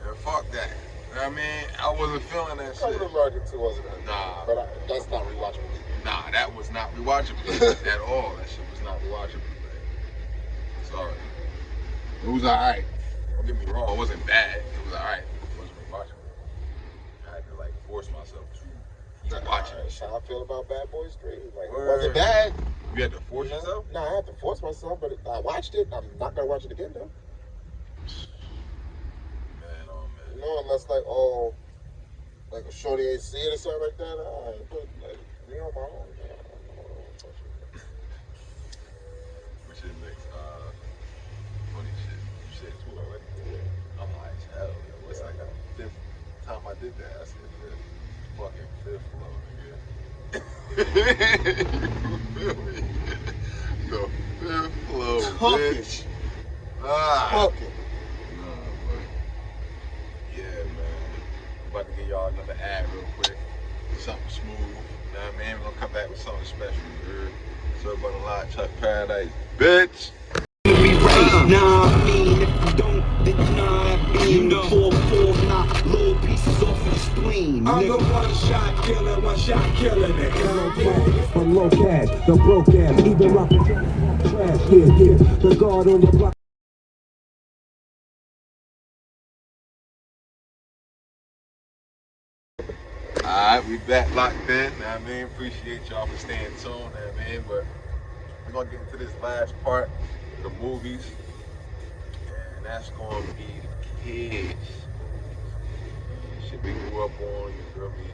And fuck that. You know what I mean? I wasn't feeling that shit. Coming to America 2 wasn't that. Nah. But that's not rewatchable. Nah, that was not rewatchable at all. That shit was not rewatchable. Sorry. It was alright. Don't get me wrong, it wasn't bad. It was alright. It wasn't rewatchable. I had to like force myself to keep watching it. That's how I feel about Bad Boys 3. Like, it Word. wasn't bad. You had to force yourself? No, I had to force myself, but I watched it. I'm not gonna watch it again though. Man, oh man. You know, unless like a shorty ain't see it or something like that. But like, me on my own. What's your next funny shit? You said 2 already? Yeah. I'm high as hell, yo. What's like the 5th time I did that? I said 5th. Fucking 5th flow, nigga. You feel me? The 5th flow, bitch. Fuck it. Nah, but yeah, man. I'm about to give y'all another ad real quick. Something smooth. You know what I mean? We're gonna come back with something special. You heard? SirBluntAlot, Chuck Paradise, bitch. Nah, I mean, if you don't, then you know what I mean. You know, 4-4, knock little pieces off of the spleen. I'm the one-shot killer, nigga. From low cash, the broke ass, even rockin' trash. Yeah, the guard on the block. Alright, we back locked in. Know what I mean, appreciate y'all for staying tuned. Know what I mean, but we're gonna get into this last part of the movies, and that's gonna be the kids. Shit we grew up on, you feel me?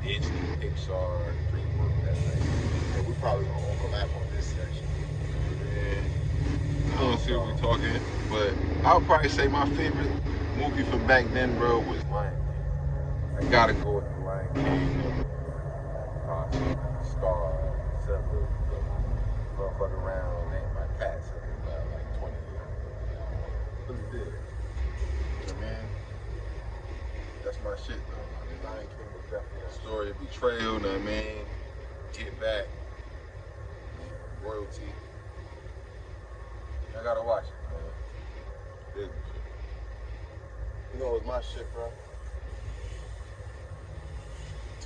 Disney, Pixar, DreamWorks, that thing. And we probably gonna overlap on this section. And I don't see what we talking, but I would probably say my favorite movie from back then, bro, was Lion King. I gotta go with the Lion King. Star, Simba, motherfucker around, named my cats about like 20 years. Really did. You know, man, that's my shit though. I mean, Lion King was definitely a story of betrayal, you know what I mean? Get back, royalty. I gotta watch it, man. Disney shit. You know, it was my shit, bro.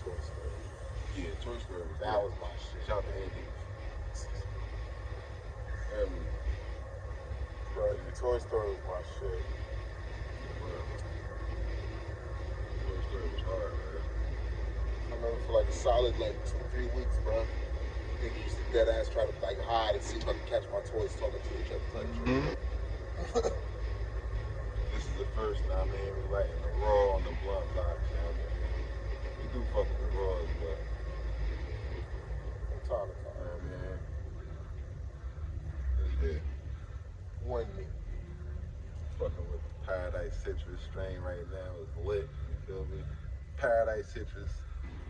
Toy Story. Yeah, Toy Story was That was my shit. Shout out to Andy. Bro, Toy Story was my shit. Toy Story was hard, man. I remember for like a solid like 2-3 weeks, bro. Niggas used to dead ass try to like hide and see if I could catch my toys talking to each other type shit. This is the first, you know what I mean? We lighting the raw on the BLUNT.BOX, you know what I mean? We do fuck with the raws, but From time to you know time. what I mean? It's here. One me. Fucking with the Paradise Citrus strain right now is lit, you feel me? Paradise Citrus,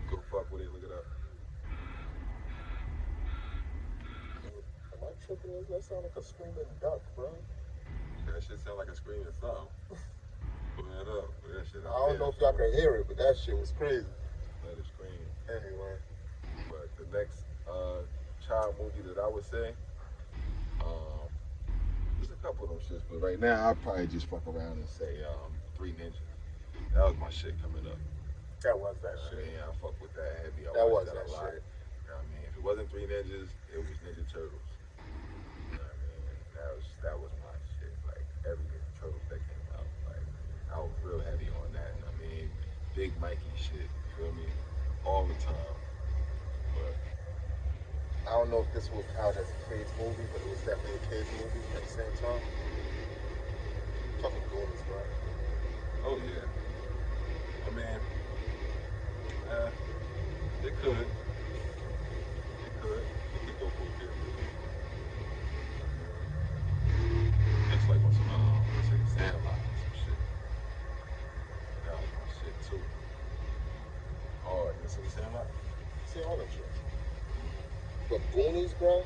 go fuck with it, look it up. Am I tripping? That sound like a screaming duck, bro. That shit sound like a screaming song. Put that up, put that shit I out don't know there. if y'all can hear it, but that shit was crazy. Let it scream. Anyway. But the next child movie that I would say, there's a couple of them shits, but right now I'd probably just fuck around and say Three Ninjas. That was my shit coming up. That was that shit. Yeah, I fuck with that heavy. I That watched was that that a lot. shit. You know what I mean? If it wasn't Three Ninjas, it was Ninja Turtles. You know what I mean? That was my shit. Like every Ninja Turtles that came out, like I was real heavy on that. You know what I mean? Big Mikey shit. You feel me? All the time. But I don't know if this will count as a kids movie, but it was definitely a kids movie at the same time. Fucking Goonies, bro. oh yeah. I mean, it could. It could. It could go for a kid movie. It's like on some, let's say Sandlot or some shit. That was my shit too. Oh, you see Sandlot? See all that shit. But Goonies, bro,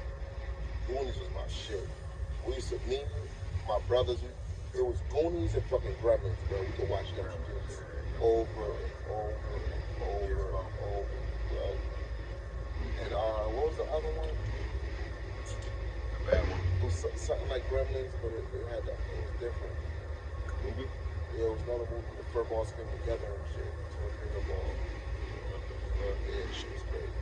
Goonies was my shit. We used to meet my brothers. It was Goonies and fucking Gremlins, bro. We could watch them shits over and over and over and over, bro. And what was the other one? The bad one. It was something like Gremlins, but it had that. It was different. Movie? Yeah, it was another movie where the fur balls came together and shit. So it came up all. Yeah, shit was crazy.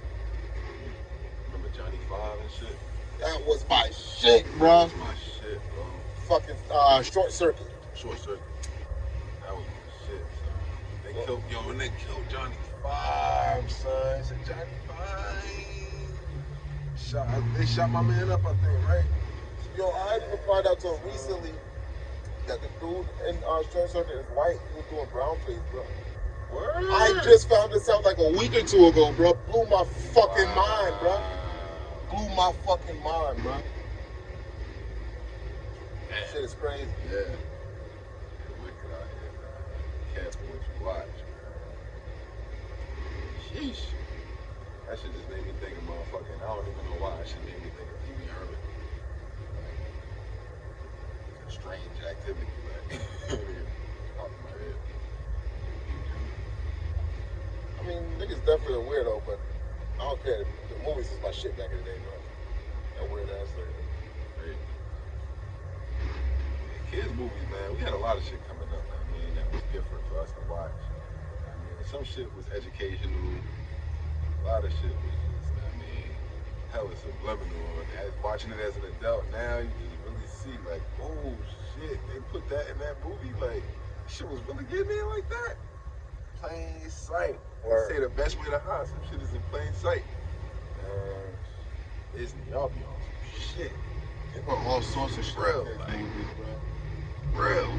Remember Johnny Five and shit? That was my shit, bro. That was my shit, bro. Fucking Short Circuit. Short Circuit. That was my shit, son. They killed Johnny Five, son. It's a Johnny Five. They shot my man up, I think, right? Yo, I didn't even find out till recently that the dude in Short Circuit is white. He was doing brown face, bro. Word. I just found this out like a week or two ago, bro. Blew my fucking mind, bro. Blew my fucking mind, bro. Man. Shit is crazy. Yeah. You're wicked out here, man. Careful what you watch, man. Sheesh. That shit just made me think of motherfucking, I don't even know why. That shit made me think of Pee Wee Herman. Like, it's a strange activity, like, off my head. I mean, niggas definitely a weirdo, but I don't care. The movies is my shit back in the day, bro. That weird ass thing. Hey. movies, man, we had a lot of shit coming up, I mean, that was different for us to watch. I mean, some shit was educational, a lot of shit was just, I mean, hella subliminal. And watching it as an adult now, you just really see, like, oh shit, they put that in that movie, like, shit was really getting in like that. Plain sight. They say the best way to hide some shit is in plain sight. Disney, y'all be on some shit. They put all sorts of shit. Real, like, real.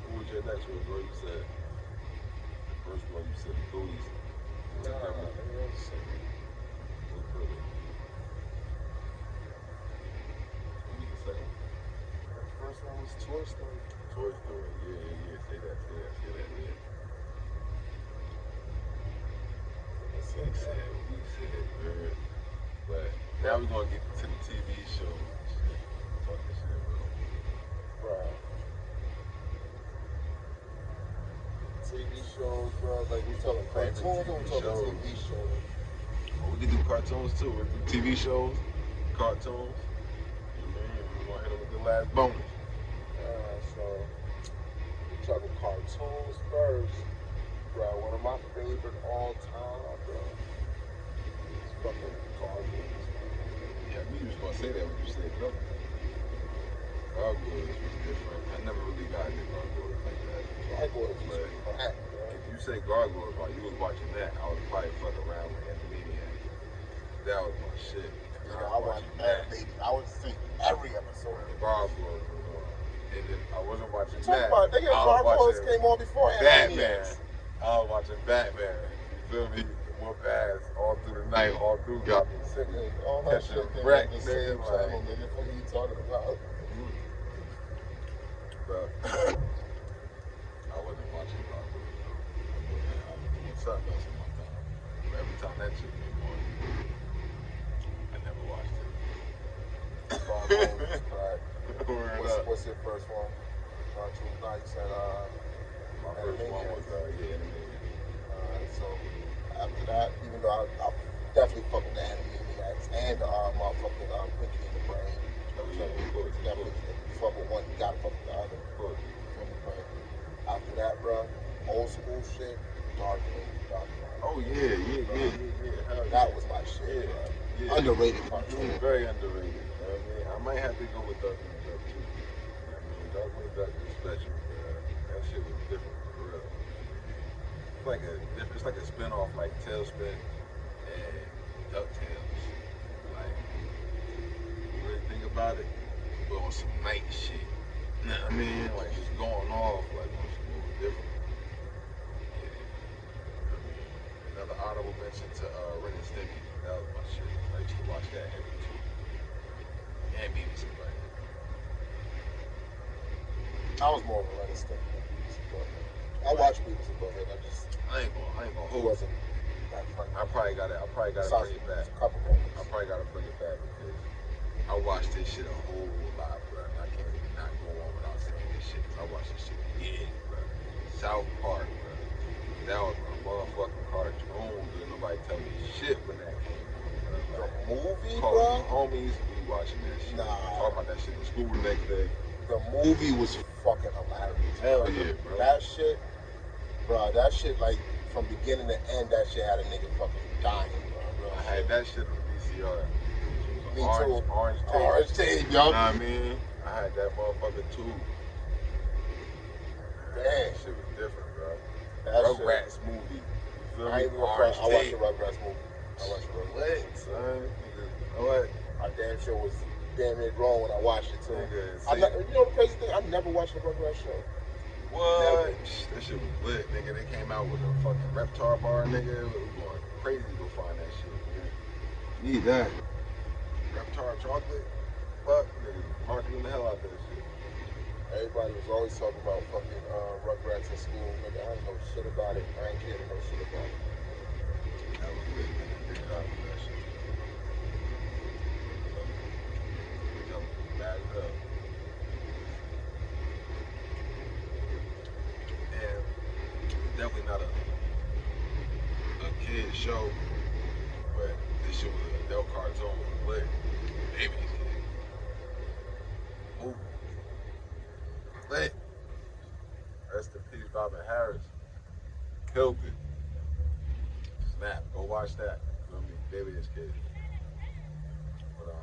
What was your next one, bro? You said the first one. You said the booties. Nah, let me see. The first one was Toy Story. Toy Story. Yeah. Say that. Yeah. We said, man. But now we're gonna get to the TV shows. Fuck this shit, bro. TV shows, bro. Like we talking cartoons, or we talking TV shows? Oh, we can do cartoons too. We can do TV shows, cartoons. You know what I mean? We're gonna hit them with the last bonus. So we talking cartoons first, bro. One of my favorite all time, bro. It's fucking Gargoyles. Yeah, we was gonna say that when you said no. Gargoyles was different. I never really got into Gargoyles like that. Gargoyles was crack, bro. If you say Gargoyles while you was watching that, I would probably fuck around with Animaniac. That was my shit. I watched every. I would see every episode. Gargoyles was on. And then I wasn't watching Talk that. about, they got Gargoyles came on before Batman. Animaniacs. I was watching Batman. You feel me? Whoop ass all through the night, all through Gotham City. All that shit came wreck, on the same nigga, channel, nigga. What are you talking about? Bro, I wasn't watching Gargoyles though. Something else in my time. Every time that shit came on, I never watched it. Gargoyles, what's your first one? Two Nights and my first one was Animaniac. So after that, even though I definitely fuck with the Animaniacs and motherfucking Pinky in the Brain. Definitely fuck with one, you gotta fuck with the other. After that, bro, old school shit, Dark Knight. Oh yeah. That was my shit. Yeah. Underrated cartoon. Very underrated. You know what I mean? I might have to go with Darkwing Duck too. I mean, Darkwing Duck is special. That shit was different for real. It's like a spin-off, like Tailspin and DuckTales. Like, you really think about it, but on some night shit. You know what I mean? Like just going off like on some little different. Yeah. Another honorable mention to Ren and Stimpy. That was my shit. I used to watch that heavy too. And Beavis and Butthead. I was more of a Ren and Stimpy than Beavis and Butthead. I watched Beavis and Butthead. I ain't gonna hold wasn't that funny. I probably gotta bring it back. I probably gotta bring it back because I watched this shit a whole lot, bro. And I can't even not go on without saying this shit because I watched this shit again, bro. South Park, bro. That was my motherfucking cartoon. Didn't nobody tell me shit when that came out. The movie, Called bro? my homies, we watching that shit. Nah. Talking about that shit in school the next day. The movie was fucking hilarious. Hell yeah, bro. That shit, bro, like from beginning to end, that shit had a nigga fucking dying, bro. I had that shit on VCR. Me Orange too. tape. Orange tape, yo. You know what I mean? I had that motherfucker too. Damn. That shit was different, bro. That Rugrats movie. You feel me? I watched the Rugrats movie. I watched the Rugrats. Lit, son. Nigga, what? I damn sure was damn near grown when I watched it too. Nigga, you know the crazy thing? I never watched the Rugrats show. what? That shit was lit, nigga. They came out with a fucking Reptar bar, nigga. We were going crazy to go find that shit, nigga. Need that. Reptar chocolate? Fuck, nigga. Marketing the hell out of that shit. Everybody was always talking about fucking Rugrats in school. Nigga, I ain't know shit about it. I ain't care to know shit about it. That was lit, nigga. Good job for that shit. Bad it up. And definitely not a kid show, but this shit was an adult cartoon. Lit. Baby kid. Robin Harris. Killed it. Snap. Go watch that. You know what I mean? Baby is kid. But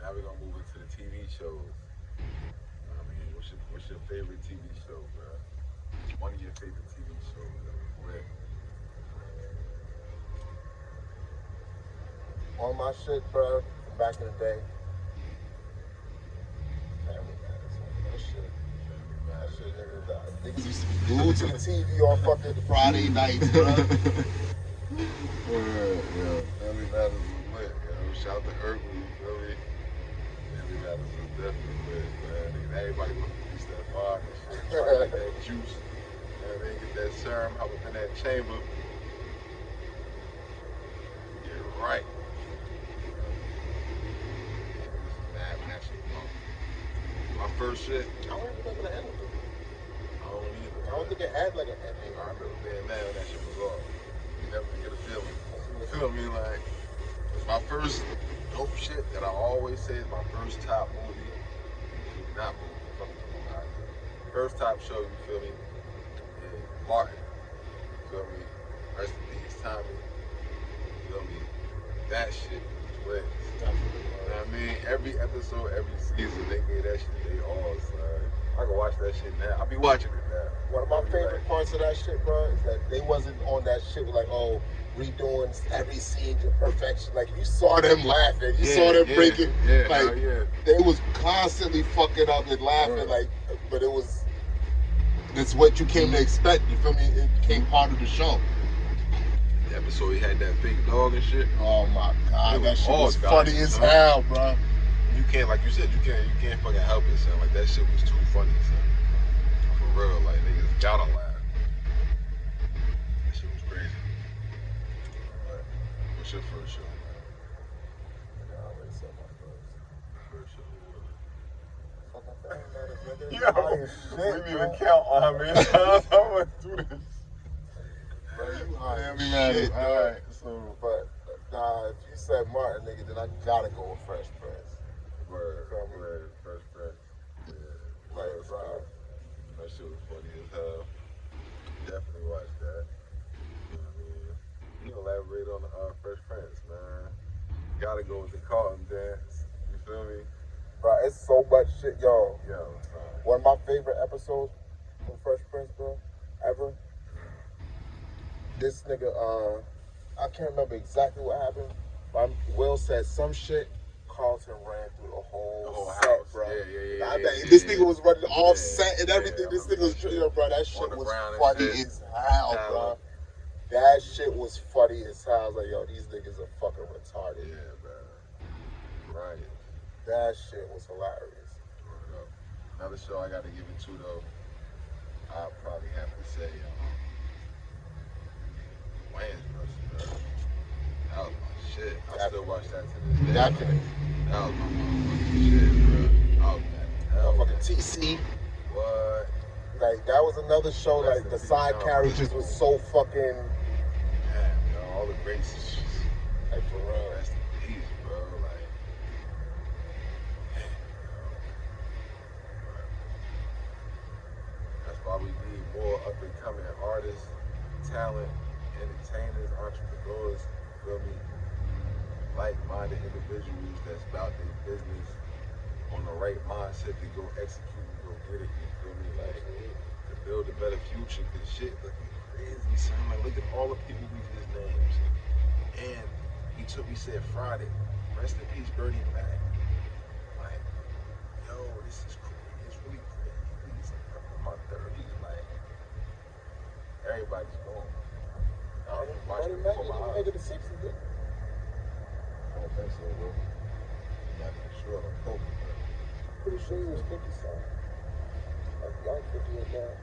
now we're gonna move into the TV shows. I mean, what's your favorite TV show, bro? One of your favorite TV shows. Where? On my shit, bro, from back in the day. Family Matters. That shit. That shit, niggas used to be glued to the TV on fucking Friday nights, bro. Yeah. Family Matters was lit, yo. Shout out to Urkel, you feel me? Family Matters was definitely lit, man. Everybody wants to piece that vibe and shit. Try to get that juice. You know what I mean? Get that serum, hop up in that chamber. Get right. My first shit. I don't even think it had anything. I don't either. I don't think it had like an ending. I remember being mad when that shit was off. You never get a feeling. You feel me? Like, my first dope shit that I always say is my first top movie. Not movie, fucking movie. First top show, you feel me? Is Martin. You feel me? Rest in peace, Tommy. You feel me? That shit was lit. You know what I mean? Every episode, every season, they gave that shit they all, son. I can watch that shit now. I be watching it now. One of my favorite parts of that shit, bro, is that they wasn't on that shit with like, oh, redoing every scene to perfection. Like, you saw them laughing. You saw them breaking. Yeah, like, they was constantly fucking up and laughing. Like, but it was, it's what you came to expect. You feel me? It became part of the show. The episode he had that fake dog and shit. Oh my god, that shit was funny as hell, bro. You can't, like you said, you can't fucking help it, son. Like, that shit was too funny, son. For real, like, niggas gotta laugh. That shit was crazy. But what's your first show, man? Yeah, I already said my First show. first. Yo, we didn't even count on how many times I went through this. Shit, alright, so. But, nah, if you said Martin, nigga, then I gotta go with Fresh Prince. Word, Fresh Prince. Yeah, Like, bro. That shit was funny as hell. Definitely watch that. You know what I mean? You elaborate on the Fresh Prince, man. Gotta go with the Carlton dance. You feel me? Bro, it's so much shit, yo. Yo, one of my favorite episodes from Fresh Prince, bro, ever. This nigga, I can't remember exactly what happened, but Will said some shit. Carlton ran through the whole set, house, bro. Yeah, this nigga was running off set and everything. This nigga was, bro, that shit was funny as hell, bro. That shit was funny as hell. I was like, yo, these niggas are fucking retarded. Yeah, bro. Right. That shit was hilarious. Another show I gotta give it to, though, I'll probably have to say, Wayne's Brothers, bro. That was my shit. I still watch that to this day. Definitely. That was my motherfucking shit, bro. I was mad. Motherfucking TC. What? Like, that was another show, like, the side characters was so fucking... Yeah, yo, all the greats. Like, for real. Rest in peace, bro. Like, that's why we need more up-and-coming artists, talent, entertainers, entrepreneurs, you feel me? Like-minded individuals that's about their business on the right mindset to go execute and go get it, you feel me? Like, to build a better future, cause shit looking crazy, son. Like, look at all the people we just named. And we said Friday, rest in peace, Birdie Mac. Like, yo, this is crazy. It's really crazy. It's like, I'm in my 30s, like, everybody's gone. I don't know, watch me before my eyes. Make it the 60s, did I don't think so, bro. I'm not even sure. I'm hoping, but Pretty sure he was 50 something. Like, young 50 at that.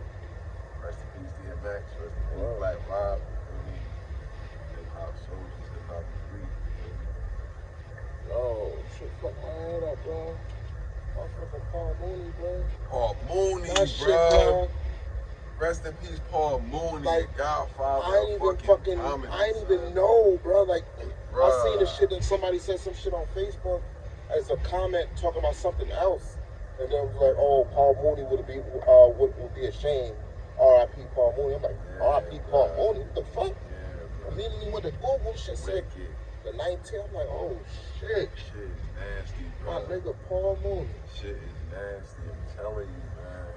rest in peace, DMX. Rest in peace, Black Rob. Hip-hop soldiers, hip-hop free. Yo, shit fucked my head up, bro. Motherfucker Paul Mooney, bro. Paul Mooney, That shit, bro. bro. Rest in peace, Paul Mooney, Like, the Godfather I ain't even fucking, I ain't even know, bro. Like, I seen the shit that somebody said some shit on Facebook as a comment talking about something else. And then it was like, oh, Paul Mooney would be ashamed R.I.P. Paul Mooney. I'm like, Yeah, R.I.P. Paul bro. Mooney? What the fuck? Yeah, bro. Immediately went to Google, shit said Wicked. the 19. I'm like, oh shit. Shit is nasty, My bro. nigga Paul Mooney. Shit is nasty. I'm telling you, man.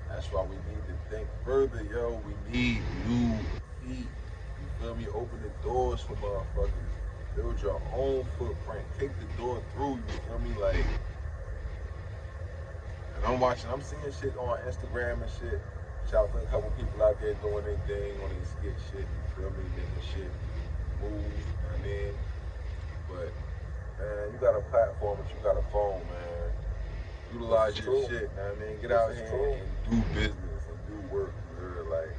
That's why we need to think further, yo. We need new feet. You feel me? Open the doors for motherfuckers. Build your own footprint. Kick the door through. You feel me? Like, and I'm seeing shit on Instagram and shit. Shout out to a couple people out there doing their thing on these skit shit. You feel me? Making shit move. You know what I mean? But, man, you got a platform, but you got a phone, man. Utilize your shit, man. I mean, get out here and do business and do work. Like,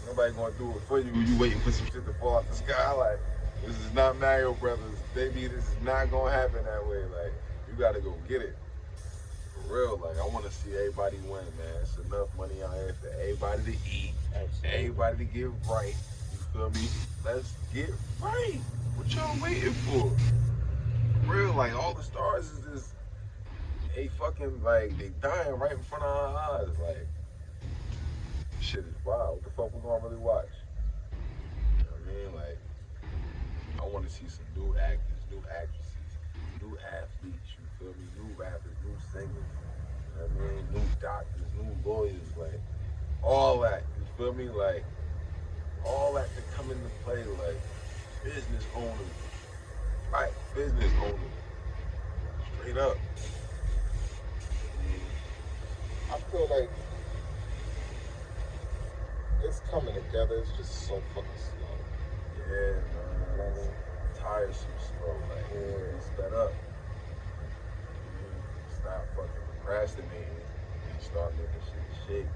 nobody gonna do it for you. You waiting for some shit to fall off the sky. Like, this is not Mario Brothers. Baby, this is not gonna happen that way. Like, you gotta go get it. For real, like, I wanna see everybody win, man. It's enough money out here for everybody to eat, everybody to get right. You feel me? Let's get right. What y'all waiting for? For real, like, all the stars is just, they fucking, like, they dying right in front of our eyes. Like, shit is wild. What the fuck we gonna really watch? You know what I mean? Like, I want to see some new actors, new actresses, new athletes, you feel me? New rappers, new singers, you know what I mean? New doctors, new lawyers, like, all that, you feel me? Like, all that to come into play, like, business owners, right? Business owners, straight up. I feel like it's coming together. It's just so fucking slow. Yeah, man. It's tiresome slow. Like, it's sped up. Stop fucking procrastinating and start making shit shake.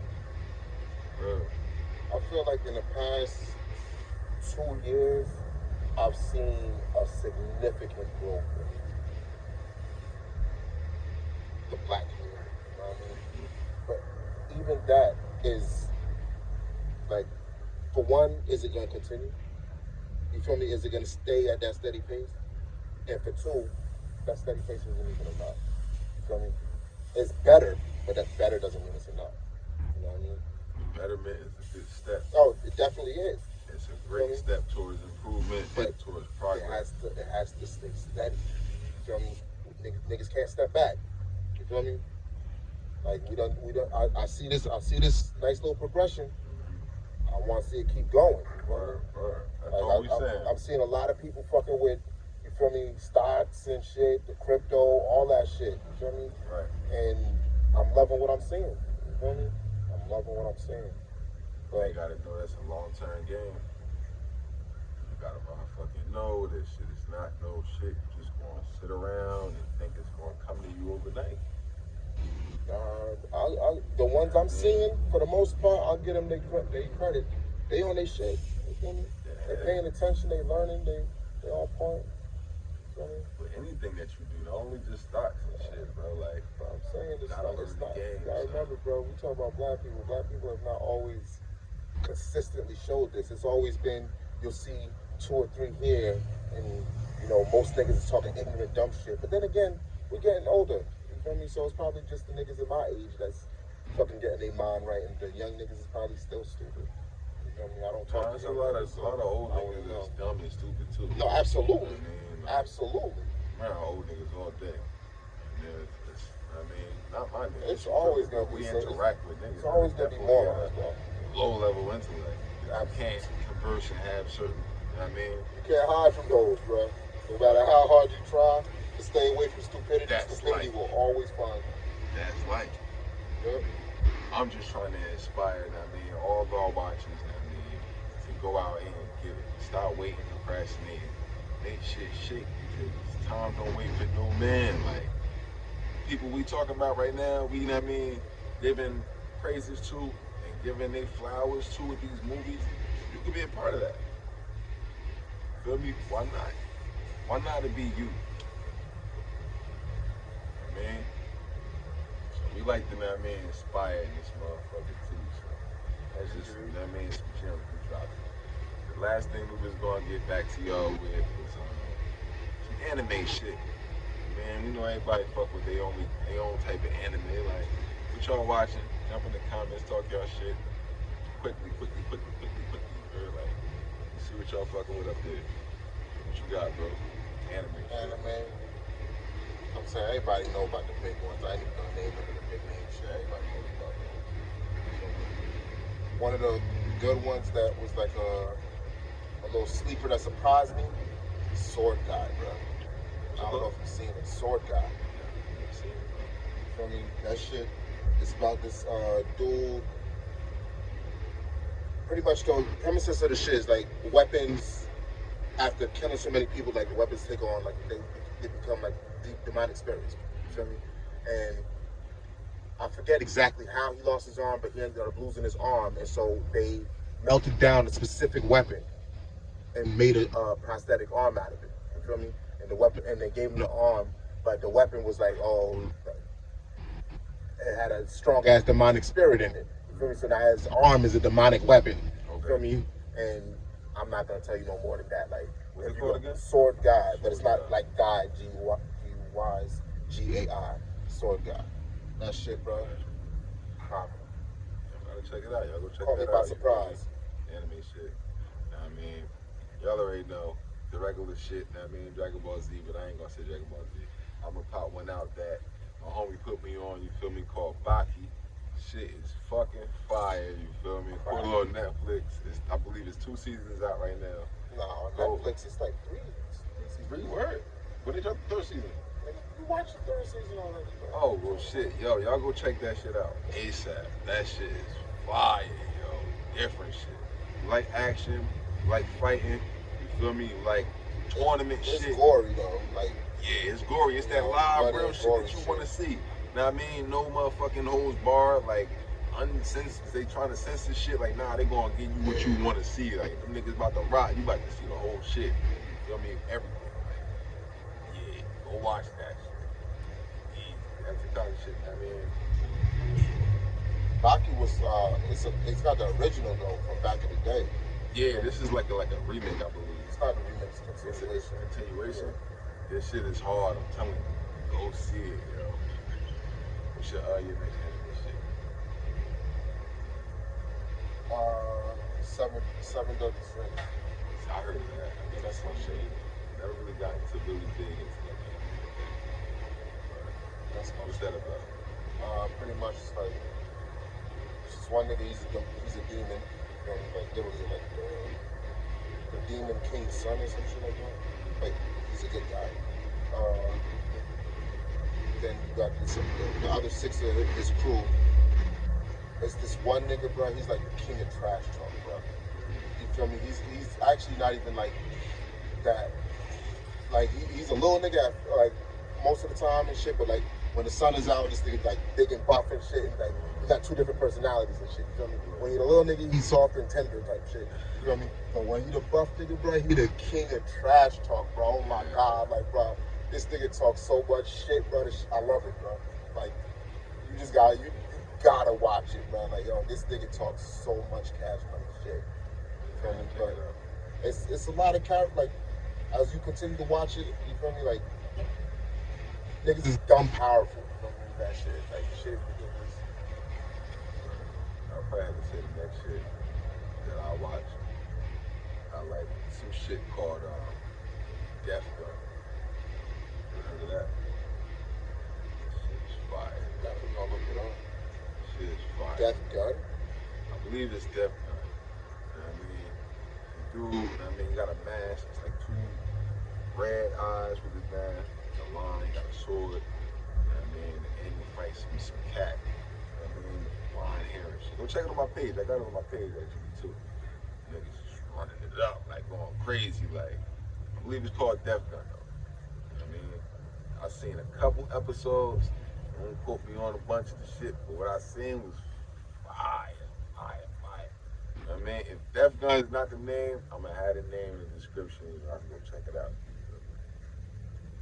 Bro. I feel like in the past 2 years, I've seen a significant growth in the black community. You know what I mean? But even that is like, for one, is it gonna continue? You feel me? Is it gonna stay at that steady pace? And for two, that steady pace isn't even enough. You feel me? It's better, but that better doesn't mean it's enough. You know what I mean? Betterment is a good step. Oh, it definitely is. It's a great step towards improvement and towards progress. It has to stay steady. You feel me? Niggas can't step back. You feel me? Like we don't. I see this nice little progression. I want to see it keep going. That's all we saying. I'm seeing a lot of people fucking with, you feel me, stocks and shit, the crypto, all that shit. You feel me? Right. And I'm loving what I'm seeing. You feel me? I'm loving what I'm seeing. But you gotta know that's a long-term game. You gotta motherfucking know this shit is not no shit. You just gonna sit around and think it's gonna come to you overnight. The ones I'm seeing, for the most part, I'll give them their credit. They on their shit. You feel me? Yeah. They paying attention. They learning. They on point. You feel me? But anything that you do, not only just stocks and shit, bro. Like, bro, I'm saying it's not. Game, you gotta remember, bro. We talk about black people. Black people have not always consistently showed this. It's always been, you'll see 2 or 3 here, and you know most niggas is talking ignorant, dumb shit. But then again, we're getting older. You feel me? So it's probably just the niggas in my age that's fucking getting their mind right, and the young niggas is probably still stupid. You feel me? I don't talk to a lot of old niggas that's dumb and stupid too. No, absolutely. You know what I mean? Like, absolutely. Man, old niggas all day. I mean, not my niggas. It's always gonna be. We interact with niggas. It's always gonna be more on us, bro. Low level intellect. I can't converse and have certain. You know what I mean? You can't hide from those, bro. No matter how hard you try to stay away from stupidity, stupidity will always find you. That's like. Yep. I'm just trying to inspire, I mean, all of our watchers, I mean, to go out and get it. Stop waiting, procrastinating. Make shit shake, because time don't wait for no man. Like, people we talking about right now, we, you know what I mean, giving praises to and giving they flowers to with these movies, you could be a part of that. Feel me? Why not? Why not it be you? I mean, we like to, you know what I mean, inspire in this motherfucker too. So that's just, you know what I mean, some gems we dropped. The last thing we was gonna get back to y'all with was some anime shit. Man, we know everybody fuck with their own type of anime. Like, what y'all watching? Jump in the comments, talk y'all shit. quickly, bro. Like, see what y'all fucking with up there. What you got, bro? Anime. I'm saying everybody know about the big ones. I ain't even gonna name them the big name shit. Everybody knows about them. So, one of the good ones that was like a little sleeper that surprised me, Sword Guy, bro. I don't know if you've seen it. Sword Guy. You feel me? That shit is about this dude. Pretty much the premises of the shit is like weapons. After killing so many people, like the weapons take on, like they become like deep demonic spirits. You feel me? And I forget exactly how he lost his arm, but he ended up losing his arm, and so they melted down a specific weapon and made a prosthetic arm out of it. You feel me? And the weapon, and they gave him the arm, but the weapon was like, it had a strong ass demonic spirit in it. You feel me? So now his arm is a demonic weapon. You feel me? And I'm not gonna tell you no more than that. Like, what's it called again? Sword Guy, but it's not like Guy, G-U-Y-G-A-I, Sword Guy. That shit, bro. Y'all gotta check it out. Y'all go check Caught that me by out. surprise. Anime shit. I mean, y'all already know the regular shit. I mean, Dragon Ball Z, but I ain't gonna say Dragon Ball Z. I'm gonna pop one out that my homie put me on. You feel me? Called Baki. Shit is fucking fire. You feel me? Put it on Netflix. I believe it's 2 seasons out right now. No, Netflix is like 3 seasons. 3 word. When did y'all the 3rd season? You watched the 3rd season already, bro. Oh well, shit, yo, y'all go check that shit out ASAP. That shit is fire, yo. Different shit. You like action, you like fighting. You feel me? You like tournament shit. It's gory though, like. Yeah, it's gory. It's that live real shit that you want to see. Know what I mean? No motherfucking hose bar, like uncensored. They trying to censor shit. Like, nah, they gonna give you what you want to see. Like, them niggas about to rock. You about to see the whole shit. You feel me? Everything. Like, yeah, go watch that shit. Yeah, that's the kind of shit. I mean, Baki was it's got the original though from back in the day. Yeah, this is like a remake, I believe. It's not a remake, it's a continuation. Continuation. Yeah. This shit is hard. I'm telling you, go see it, yo. What's your next anime shit? Seven Deadly Sins. I heard of that. I mean, that's some shit. Never really got into really big into that. What's that about? Pretty much it's like it's just one nigga. He's a demon. Like literally like the demon king's son or some shit like that. Like he's a good guy. Then you got the other 6 of his crew. It's this one nigga, bro. He's like the king of trash talk, bro. You feel me? He's actually not even like that. Like he's a little nigga, like most of the time and shit. But like when the sun is out, this nigga like big and buff and shit. And, like he got 2 different personalities and shit. You feel me? When he's a little nigga, he's soft and tender type shit. You feel me? But when he the buff nigga, bro, he the king of trash talk, bro. Oh my god, like bro. This nigga talks so much shit, bro. I love it, bro. Like, you gotta watch it, man. Like, yo, this nigga talks so much cash money shit. You feel me? But it's a lot of character. Like, as you continue to watch it, you feel me? Like, niggas is dumb powerful. You know what I mean? That shit, like, shit is ridiculous. I'll probably have to say the next shit that I watch. I like some shit called Death Gun. Heard of that? Shit's fire. Definitely gonna look it up. Shit's fire. Death Gun? I believe it's Death Gun. You know what I mean? The dude, he got a mask. It's like 2 red eyes with his mask. A line, he got a sword. You know what I mean? And he fights some cat. You know what I mean? Blonde hair and shit. Go check it on my page. I got it on my page actually too. Niggas just running it up, like going crazy. Like, I believe it's called Death Gun though. I seen a couple episodes. Don't quote me on a bunch of the shit, but what I seen was fire. You know what I mean? If Death Gun is not the name, I'm gonna add a name in the description. You know, I can go check it out.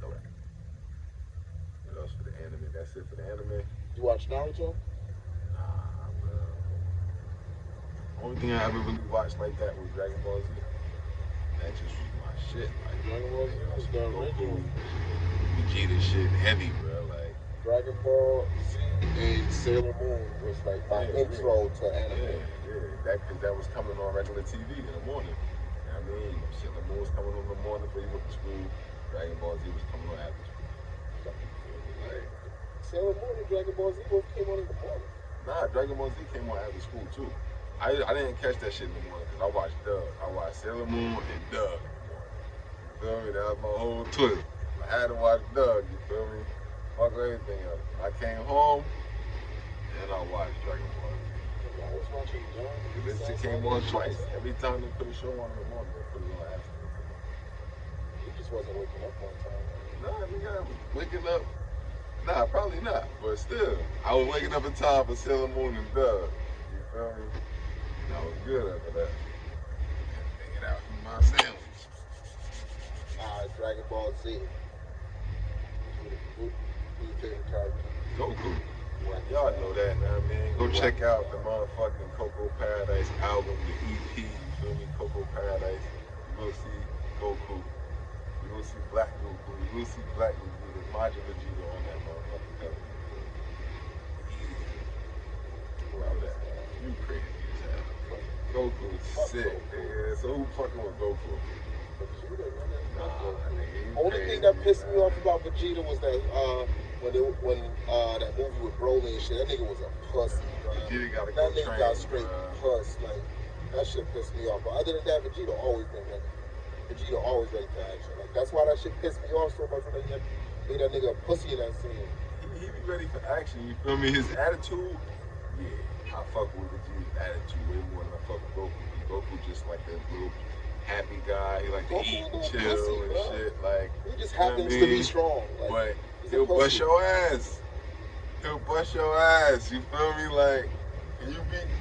All right. What else for the anime? That's it for the anime. You watch Naruto? Nah, bro. Only thing I ever really watched like that was Dragon Ball Z. That just was my shit. Like, Dragon Ball Z was the original. Vegeta shit heavy, bro. Like, Dragon Ball Z and Sailor Moon was like my intro to anime. Yeah. That was coming on regular TV in the morning. You know what I mean? Sailor Moon was coming on in the morning before you went to school. Dragon Ball Z was coming on after school. Like, Sailor Moon and Dragon Ball Z both came on in the morning. Nah, Dragon Ball Z came on after school too. I didn't catch that shit in the morning because I watched Doug. I watched Sailor Moon and Doug. You feel me? That was my whole twist. I had to watch Doug, you feel me? Fuck everything else. I came home and I watched Dragon Ball. I was watching Doug. This shit came on twice. Every time they put a show on in the morning, they put it on after. He just wasn't waking up on time. Nah, nigga, I was waking up. Nah, probably not. But still, I was waking up in time for Sailor Moon and Doug. You feel me? And I was good after that. Hanging out in myself. Dragon Ball Z. Who your favorite character? Goku. Y'all know that, man. Go check out the motherfucking Coco Paradise album, the EP. You feel me? Coco Paradise. You will see Goku. You will see Black Goku. You will see Black Goku. There's Majin Vegeta on that motherfucking cover. Wow, that. You crazy as hell. Goku's sick, nigga. So who fucking with Goku? Nah, nigga. Only thing that pissed me off about Vegeta was that when that movie with Broly and shit, that nigga was a pussy, bro. Vegeta gotta that go nigga train, got straight bro. puss. Like, that shit pissed me off. But other than that, Vegeta always been ready. Vegeta always ready for action. Like, that's why that shit pissed me off so much when they made that nigga a pussy in that scene. He be ready for action, you feel me? His attitude, yeah, I fuck with Vegeta's attitude way more than I fuck with Goku. Goku just like that little happy guy. He like to eat and chill pussy, and shit. Like, he just happens to be strong. Like, but he'll bust your ass. He'll bust your ass. You feel me? Like,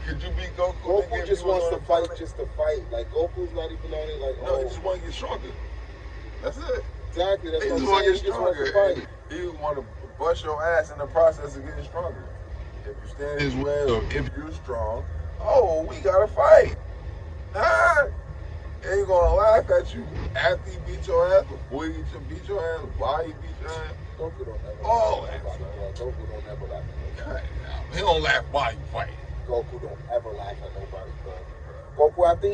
could you beat Goku? Goku just wants to fight just to fight. Like, Goku's not even on it. Like, no, he just want to get stronger. That's it. Exactly. That's He what just I'm want to saying. get stronger. He want to bust your ass in the process of getting stronger. If you stand his way or if you're strong, oh, we gotta fight. Huh? Ain't gonna laugh at you after he beat your ass, before he beat your ass, why he beat your ass. Goku don't ever Oh, laugh at nobody. Goku don't ever laugh at nobody. He don't laugh while you fight. Goku don't ever laugh at nobody, bro. Goku after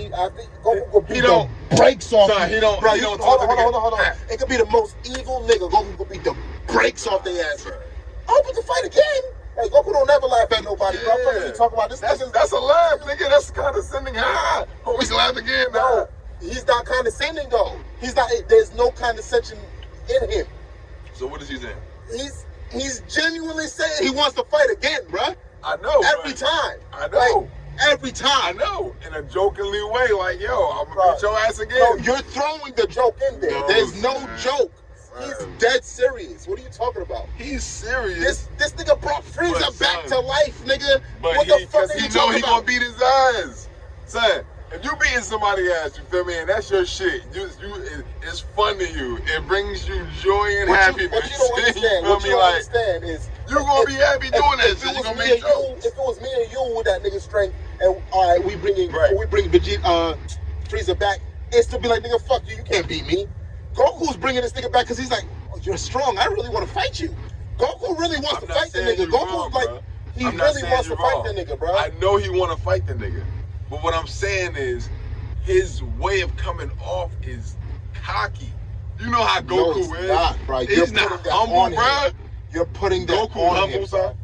Goku could beat don't- the brakes off. Son, he don't- Bro, he don't hold talk to on. niggas. It could be the most evil nigga. Goku could beat the brakes off their ass. Oh, but to fight again? Like, Goku don't never laugh at nobody, bro. I'm fucking talking about this. That's a laugh, nigga. That's condescending. Ah, always laugh again. No, he's not condescending though. He's not. There's no condescension in him. So what is he saying? He's genuinely saying he wants to fight again, bro. I know. Every time. I know. Like, every time. I know. In a jokingly way, like, yo, I'm gonna beat your ass again. No, you're throwing the joke in there. No, There's no son. joke. Son. He's dead serious. What are you talking about? He's serious. This nigga brought Frieza But, back son, to life, nigga. But what the fuck are he you know talking he about? gonna beat his ass. Son, if you beating somebody's ass, you feel me, and that's your shit, it's fun to you. It brings you joy and happiness. What you don't understand, you feel me? Like, understand is you gonna be happy doing that shit. You gonna make jokes. If it was me and you with that nigga strength, and all right, we bring Vegeta, Frieza back, it's to be like, nigga, fuck you, you can't beat me. Goku's bringing this nigga back because he's like, oh, you're strong, I really want to fight you. Goku really wants to fight the nigga. Goku's like, he really wants to fight the nigga, bro. I know he want to fight the nigga, but what I'm saying is, his way of coming off is cocky. You know how Goku is. Not, bro. He's not humble, bro. You're putting that Goku on humble, him, son.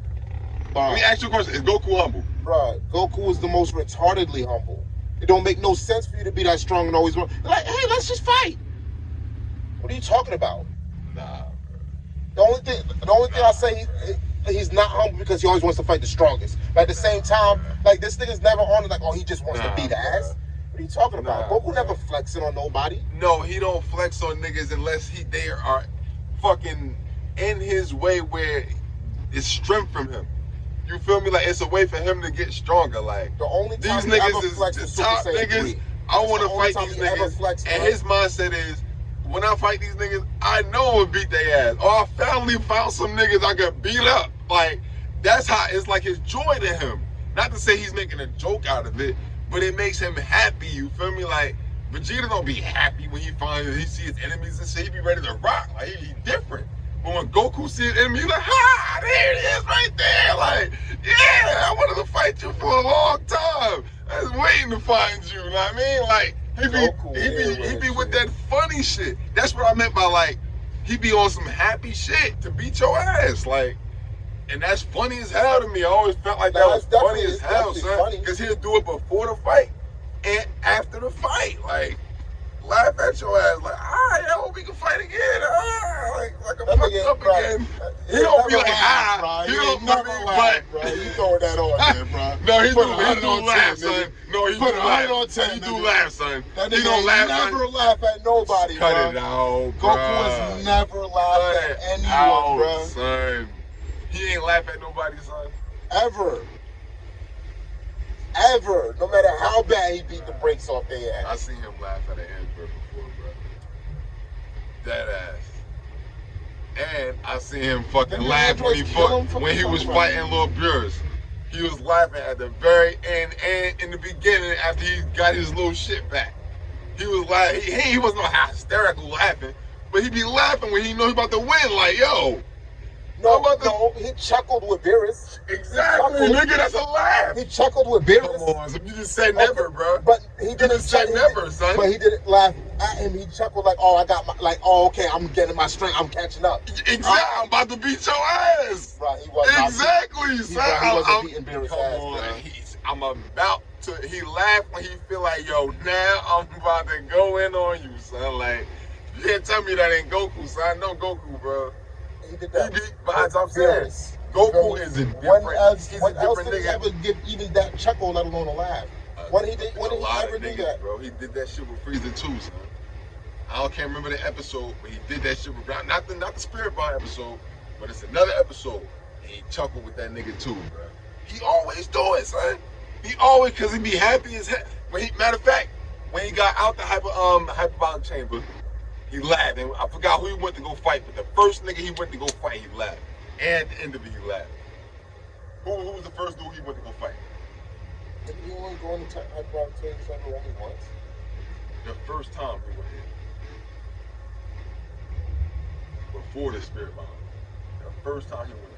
Let me ask you a question. Is Goku humble? Bro, Goku is the most retardedly humble. It don't make no sense for you to be that strong and always want. Like, hey, let's just fight. What are you talking about? Nah. The only thing I say he's not humble because he always wants to fight the strongest. But at the same time, like, this nigga's never on it like, oh, he just wants to beat ass. What are you talking about? Goku never flexing on nobody. No, he don't flex on niggas unless they are fucking in his way where it's strength from him. You feel me? Like, it's a way for him to get stronger. Like, the only time these he niggas ever is flexed the was top Super Saiyan niggas. 3. I want to That's the only fight time these he ever niggas. flexed, And bro. his mindset is, when I fight these niggas, I know I'm gonna beat their ass. Or I finally found some niggas I can beat up. Like, that's how, it's like his joy to him. Not to say he's making a joke out of it, but it makes him happy, you feel me? Like, Vegeta don't be happy when he sees his enemies and shit. He be ready to rock. Like, he different. But when Goku see an enemy, he's like, ha, there it is right there. Like, yeah, I wanted to fight you for a long time. I was waiting to find you, know what I mean? Like, he be with that funny shit. That's what I meant by like, he be on some happy shit to beat your ass. Like, and that's funny as hell to me. I always felt like that was funny as hell, son. Because he'll do it before the fight and after the fight. Like, laugh at your ass. Like, I hope we can fight again. Like I'm fucked up again. He don't be like, he don't never laugh, bro. You throwing that on there, bro. No, he do laugh, son. No, he do laugh. He do laugh, son. He don't laugh, son. Never laugh at nobody, bro. Cut it out, bro. Goku has never laughed at anyone, bro. Son. He ain't laugh at nobody, son. Ever. Ever. No matter how bad he beat the brakes off their ass. I seen him laugh at an Andrew before, bro. Dead ass. And I seen him fucking laugh when he was fighting Lil Bures. He was laughing at the very end and in the beginning after he got his little shit back. He was like, he wasn't no hysterical laughing, but he be laughing when he know he about to win. Like, yo. No, he chuckled with Beerus. Exactly, nigga, that's a laugh. He chuckled with Beerus. Come on, so you just said never, bro. But he didn't say never, son. But he didn't laugh at him. He chuckled like, oh, I got my, like, oh, okay, I'm getting my strength. I'm catching up. Exactly, I'm about to beat your ass. Right, he was exactly, son. He wasn't beating Beerus' come on, I'm about to. He laughed when he feel like, yo, now I'm about to go in on you, son. Like, you can't tell me that ain't Goku, son. I know Goku, bro. He did that. But as I'm saying, Goku is a different. When else did he ever give even that chuckle, let alone a laugh? When did he ever do that? Bro, he did that shit with Frieza too, son. I can't remember the episode, but he did that shit with not the Spirit Bomb episode, but it's another episode. And he chuckled with that nigga too, bro. He always do it, son. He always, cause he be happy as hell. Matter of fact, when he got out the hyperbolic chamber, he laughed, and I forgot who he went to go fight, but the first nigga he went to go fight, he laughed. And at the end of it, he laughed. Who was the first dude he went to go fight? Didn't he only go in the hyperbolic chamber only once? The first time he went in. Before the Spirit Bomb. The first time he went in.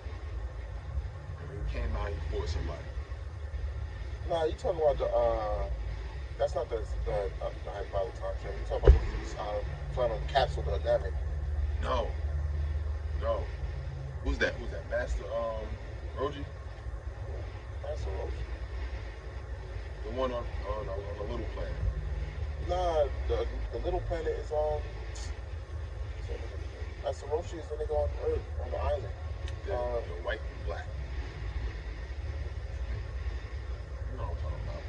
And when he came out, he fought somebody. Nah, you talking about the, that's not the hyperbolic time chamber. You talking about when he was flying on the capsule, the dynamic. No. Who's that? Master Roji? Master Roji. The one on the little planet. Nah, the little planet is on. Master Roshi is the nigga on Earth, on the island. The white and black. You know what I'm talking about.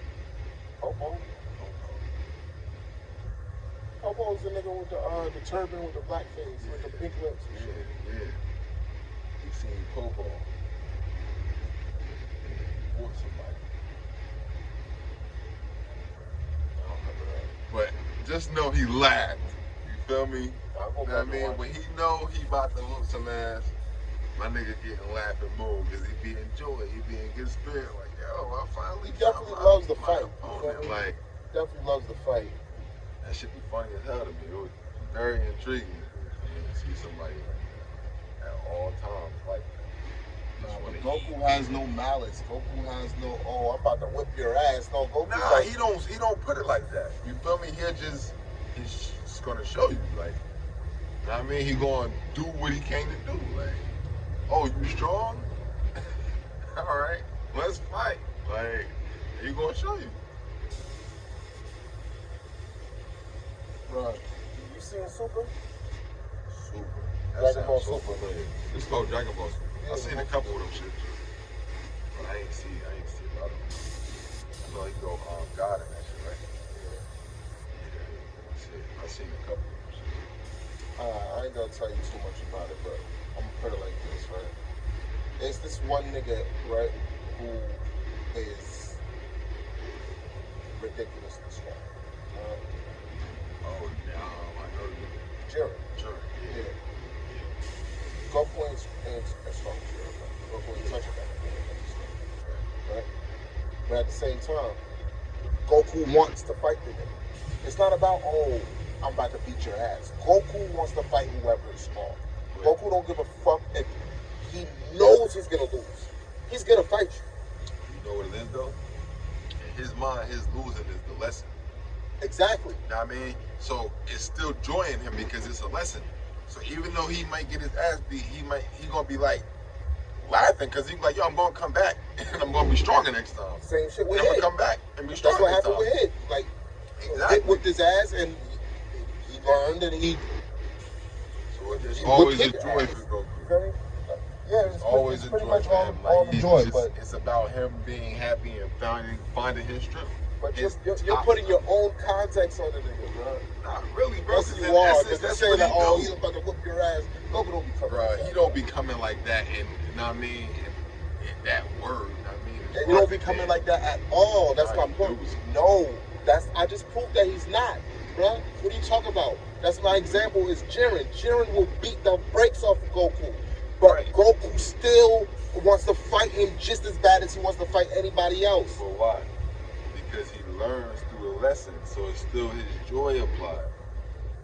Popo's the nigga with the turban with the black face, with the pink lips and shit. Yeah. You seen Popo. Or somebody. I don't remember that. But just know he laughed. You feel me? You know what I mean? When he know he about to whoop some ass, my nigga getting laughing mood because he be enjoying, he be in good spirit. Like, yo, I finally definitely loves the fight. Like, definitely loves the fight. That shit be funny as hell to me. It was very intriguing to see somebody at all times like that. Goku has no malice. Goku has no, oh, I'm about to whip your ass. No, Goku. Nah, like, he don't put it like that. You feel me? He's just gonna show you, like, you know what I mean? He gonna do what he came to do. Like, oh, you strong? All right, let's fight. Like, he gonna show you. Right. You seen Super? Dragon Ball Super. It's called Dragon Ball Super. I seen a couple of them shit. But I ain't see a lot of them. I know he go God in that shit, right? Yeah. I seen a couple of them shit. I ain't gonna tell you too much about it, but I'm gonna put it like this, right? It's this one nigga, right, who is ridiculously strong. Oh, no, I know you. Jiren. Yeah. Goku ain't strong as Jiren. Goku ain't touching that. Right? But at the same time, Goku wants to fight the nigga. It's not about, oh, I'm about to beat your ass. Goku wants to fight whoever is strong. Goku don't give a fuck if he knows he's gonna lose. He's gonna fight you. You know what it is though? In his mind, his losing is the lesson. Exactly. You know what I mean? So it's still joy in him because it's a lesson. So even though he might get his ass beat, he gonna be like laughing because he's like, yo, I'm gonna come back and I'm gonna be stronger next time. Same shit with I'm Hit. gonna come back and be stronger. That's what happened with Hit. Like, exactly. Hit whipped his ass and he learned and he. So it's always a joy for Goku. Yeah, it's always a pretty joy much for him. all Like, the joy, but it's about him being happy and finding his strength. But you're putting your own context on the nigga, bro. Not really, bro. Yes, you are. Because that's saying what that, oh, he's about to whoop your ass. Goku don't be coming. Bro, like that. he don't be coming like that, and you know what I mean? In that word, I mean. And he don't be coming like that at all. That's my point. No, I just proved that he's not, bro. What are you talking about? That's my example. Is Jiren. Jiren will beat the brakes off of Goku, but Goku still wants to fight him just as bad as he wants to fight anybody else. But why? Because he learns through a lesson, so it's still his joy applied.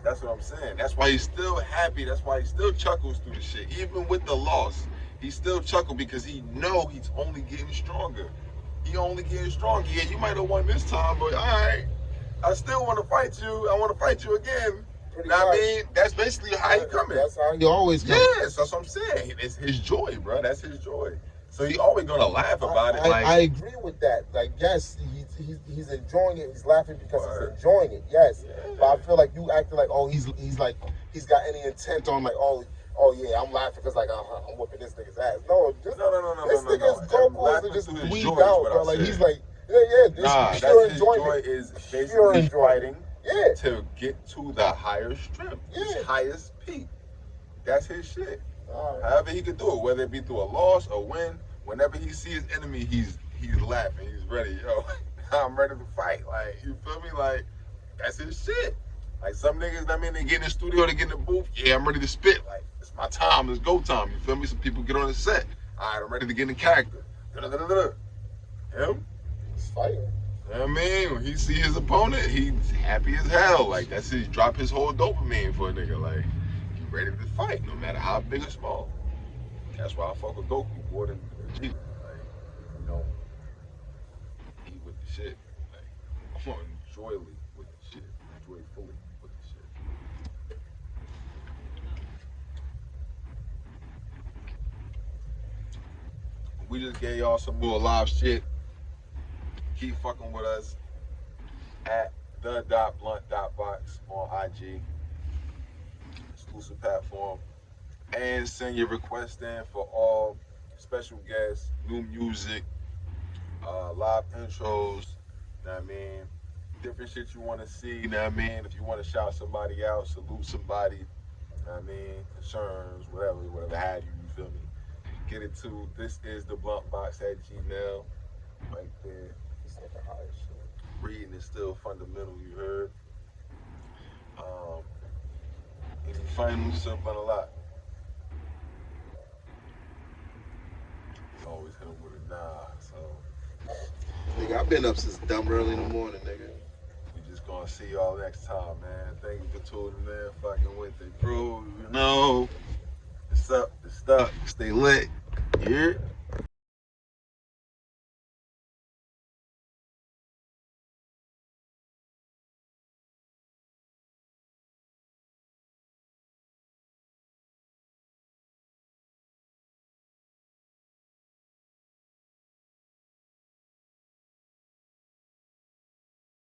That's what I'm saying. That's why he's still happy. That's why he still chuckles through the shit. Even with the loss, he still chuckles because he know he's only getting stronger. He only getting stronger. Yeah, you might have won this time, but all right, I still want to fight you. I want to fight you again. You know what I mean? That's basically how he coming. That's how he always comes. Yes, that's what I'm saying. It's his joy, bro. That's his joy. So he always gonna laugh about it. Like, I agree with that. Like, yes, he's enjoying it. He's laughing because he's enjoying it. Yes, but I feel like you acting like, oh, he's got any intent on like, oh yeah, I'm laughing because like I'm whipping this nigga's ass. No, this nigga's Goku is just weaved out, bro. Like he's like, that's pure his enjoyment. joy is basically fighting Yeah. to get to the higher strength, his highest peak. That's his shit. However he could do it, whether it be through a loss or win. Whenever he sees his enemy, he's laughing. He's ready. Yo, I'm ready to fight. Like, you feel me? Like, that's his shit. Like, some niggas, I mean, they get in the studio, they get in the booth. Yeah, I'm ready to spit. Like, it's my time. It's go time. You feel me? Some people get on the set. All right, I'm ready to get in character. Him? He's fighting. You know what I mean? When he see his opponent, he's happy as hell. Like, that's his, drop his whole dopamine for a nigga. Like, he ready to fight, no matter how big or small. That's why I fuck with Goku more than Vegeta. Like, you know, he with the shit. Like, I'm on joyfully with the shit. Joyfully with the shit. We just gave y'all some more live shit. Keep fucking with us at the.blunt.box on IG. Exclusive platform. And send your requests in for all special guests, new music, live intros, you know what I mean? Different shit you want to see, you know what I mean? If you want to shout somebody out, salute somebody, you know what I mean? Concerns, whatever have you, you feel me? Get it to thisisthebluntbox at Gmail, right there. It's like the highest shit. Reading is still fundamental, you heard? Any final SirBluntAlot? Always hit him with a nah, so. Nigga, I've been up since dumb early in the morning, nigga. We just gonna see y'all next time, man. Thank you for tuning in, fucking with the crew, you know. It's up, it's stuck, stay lit. Yeah.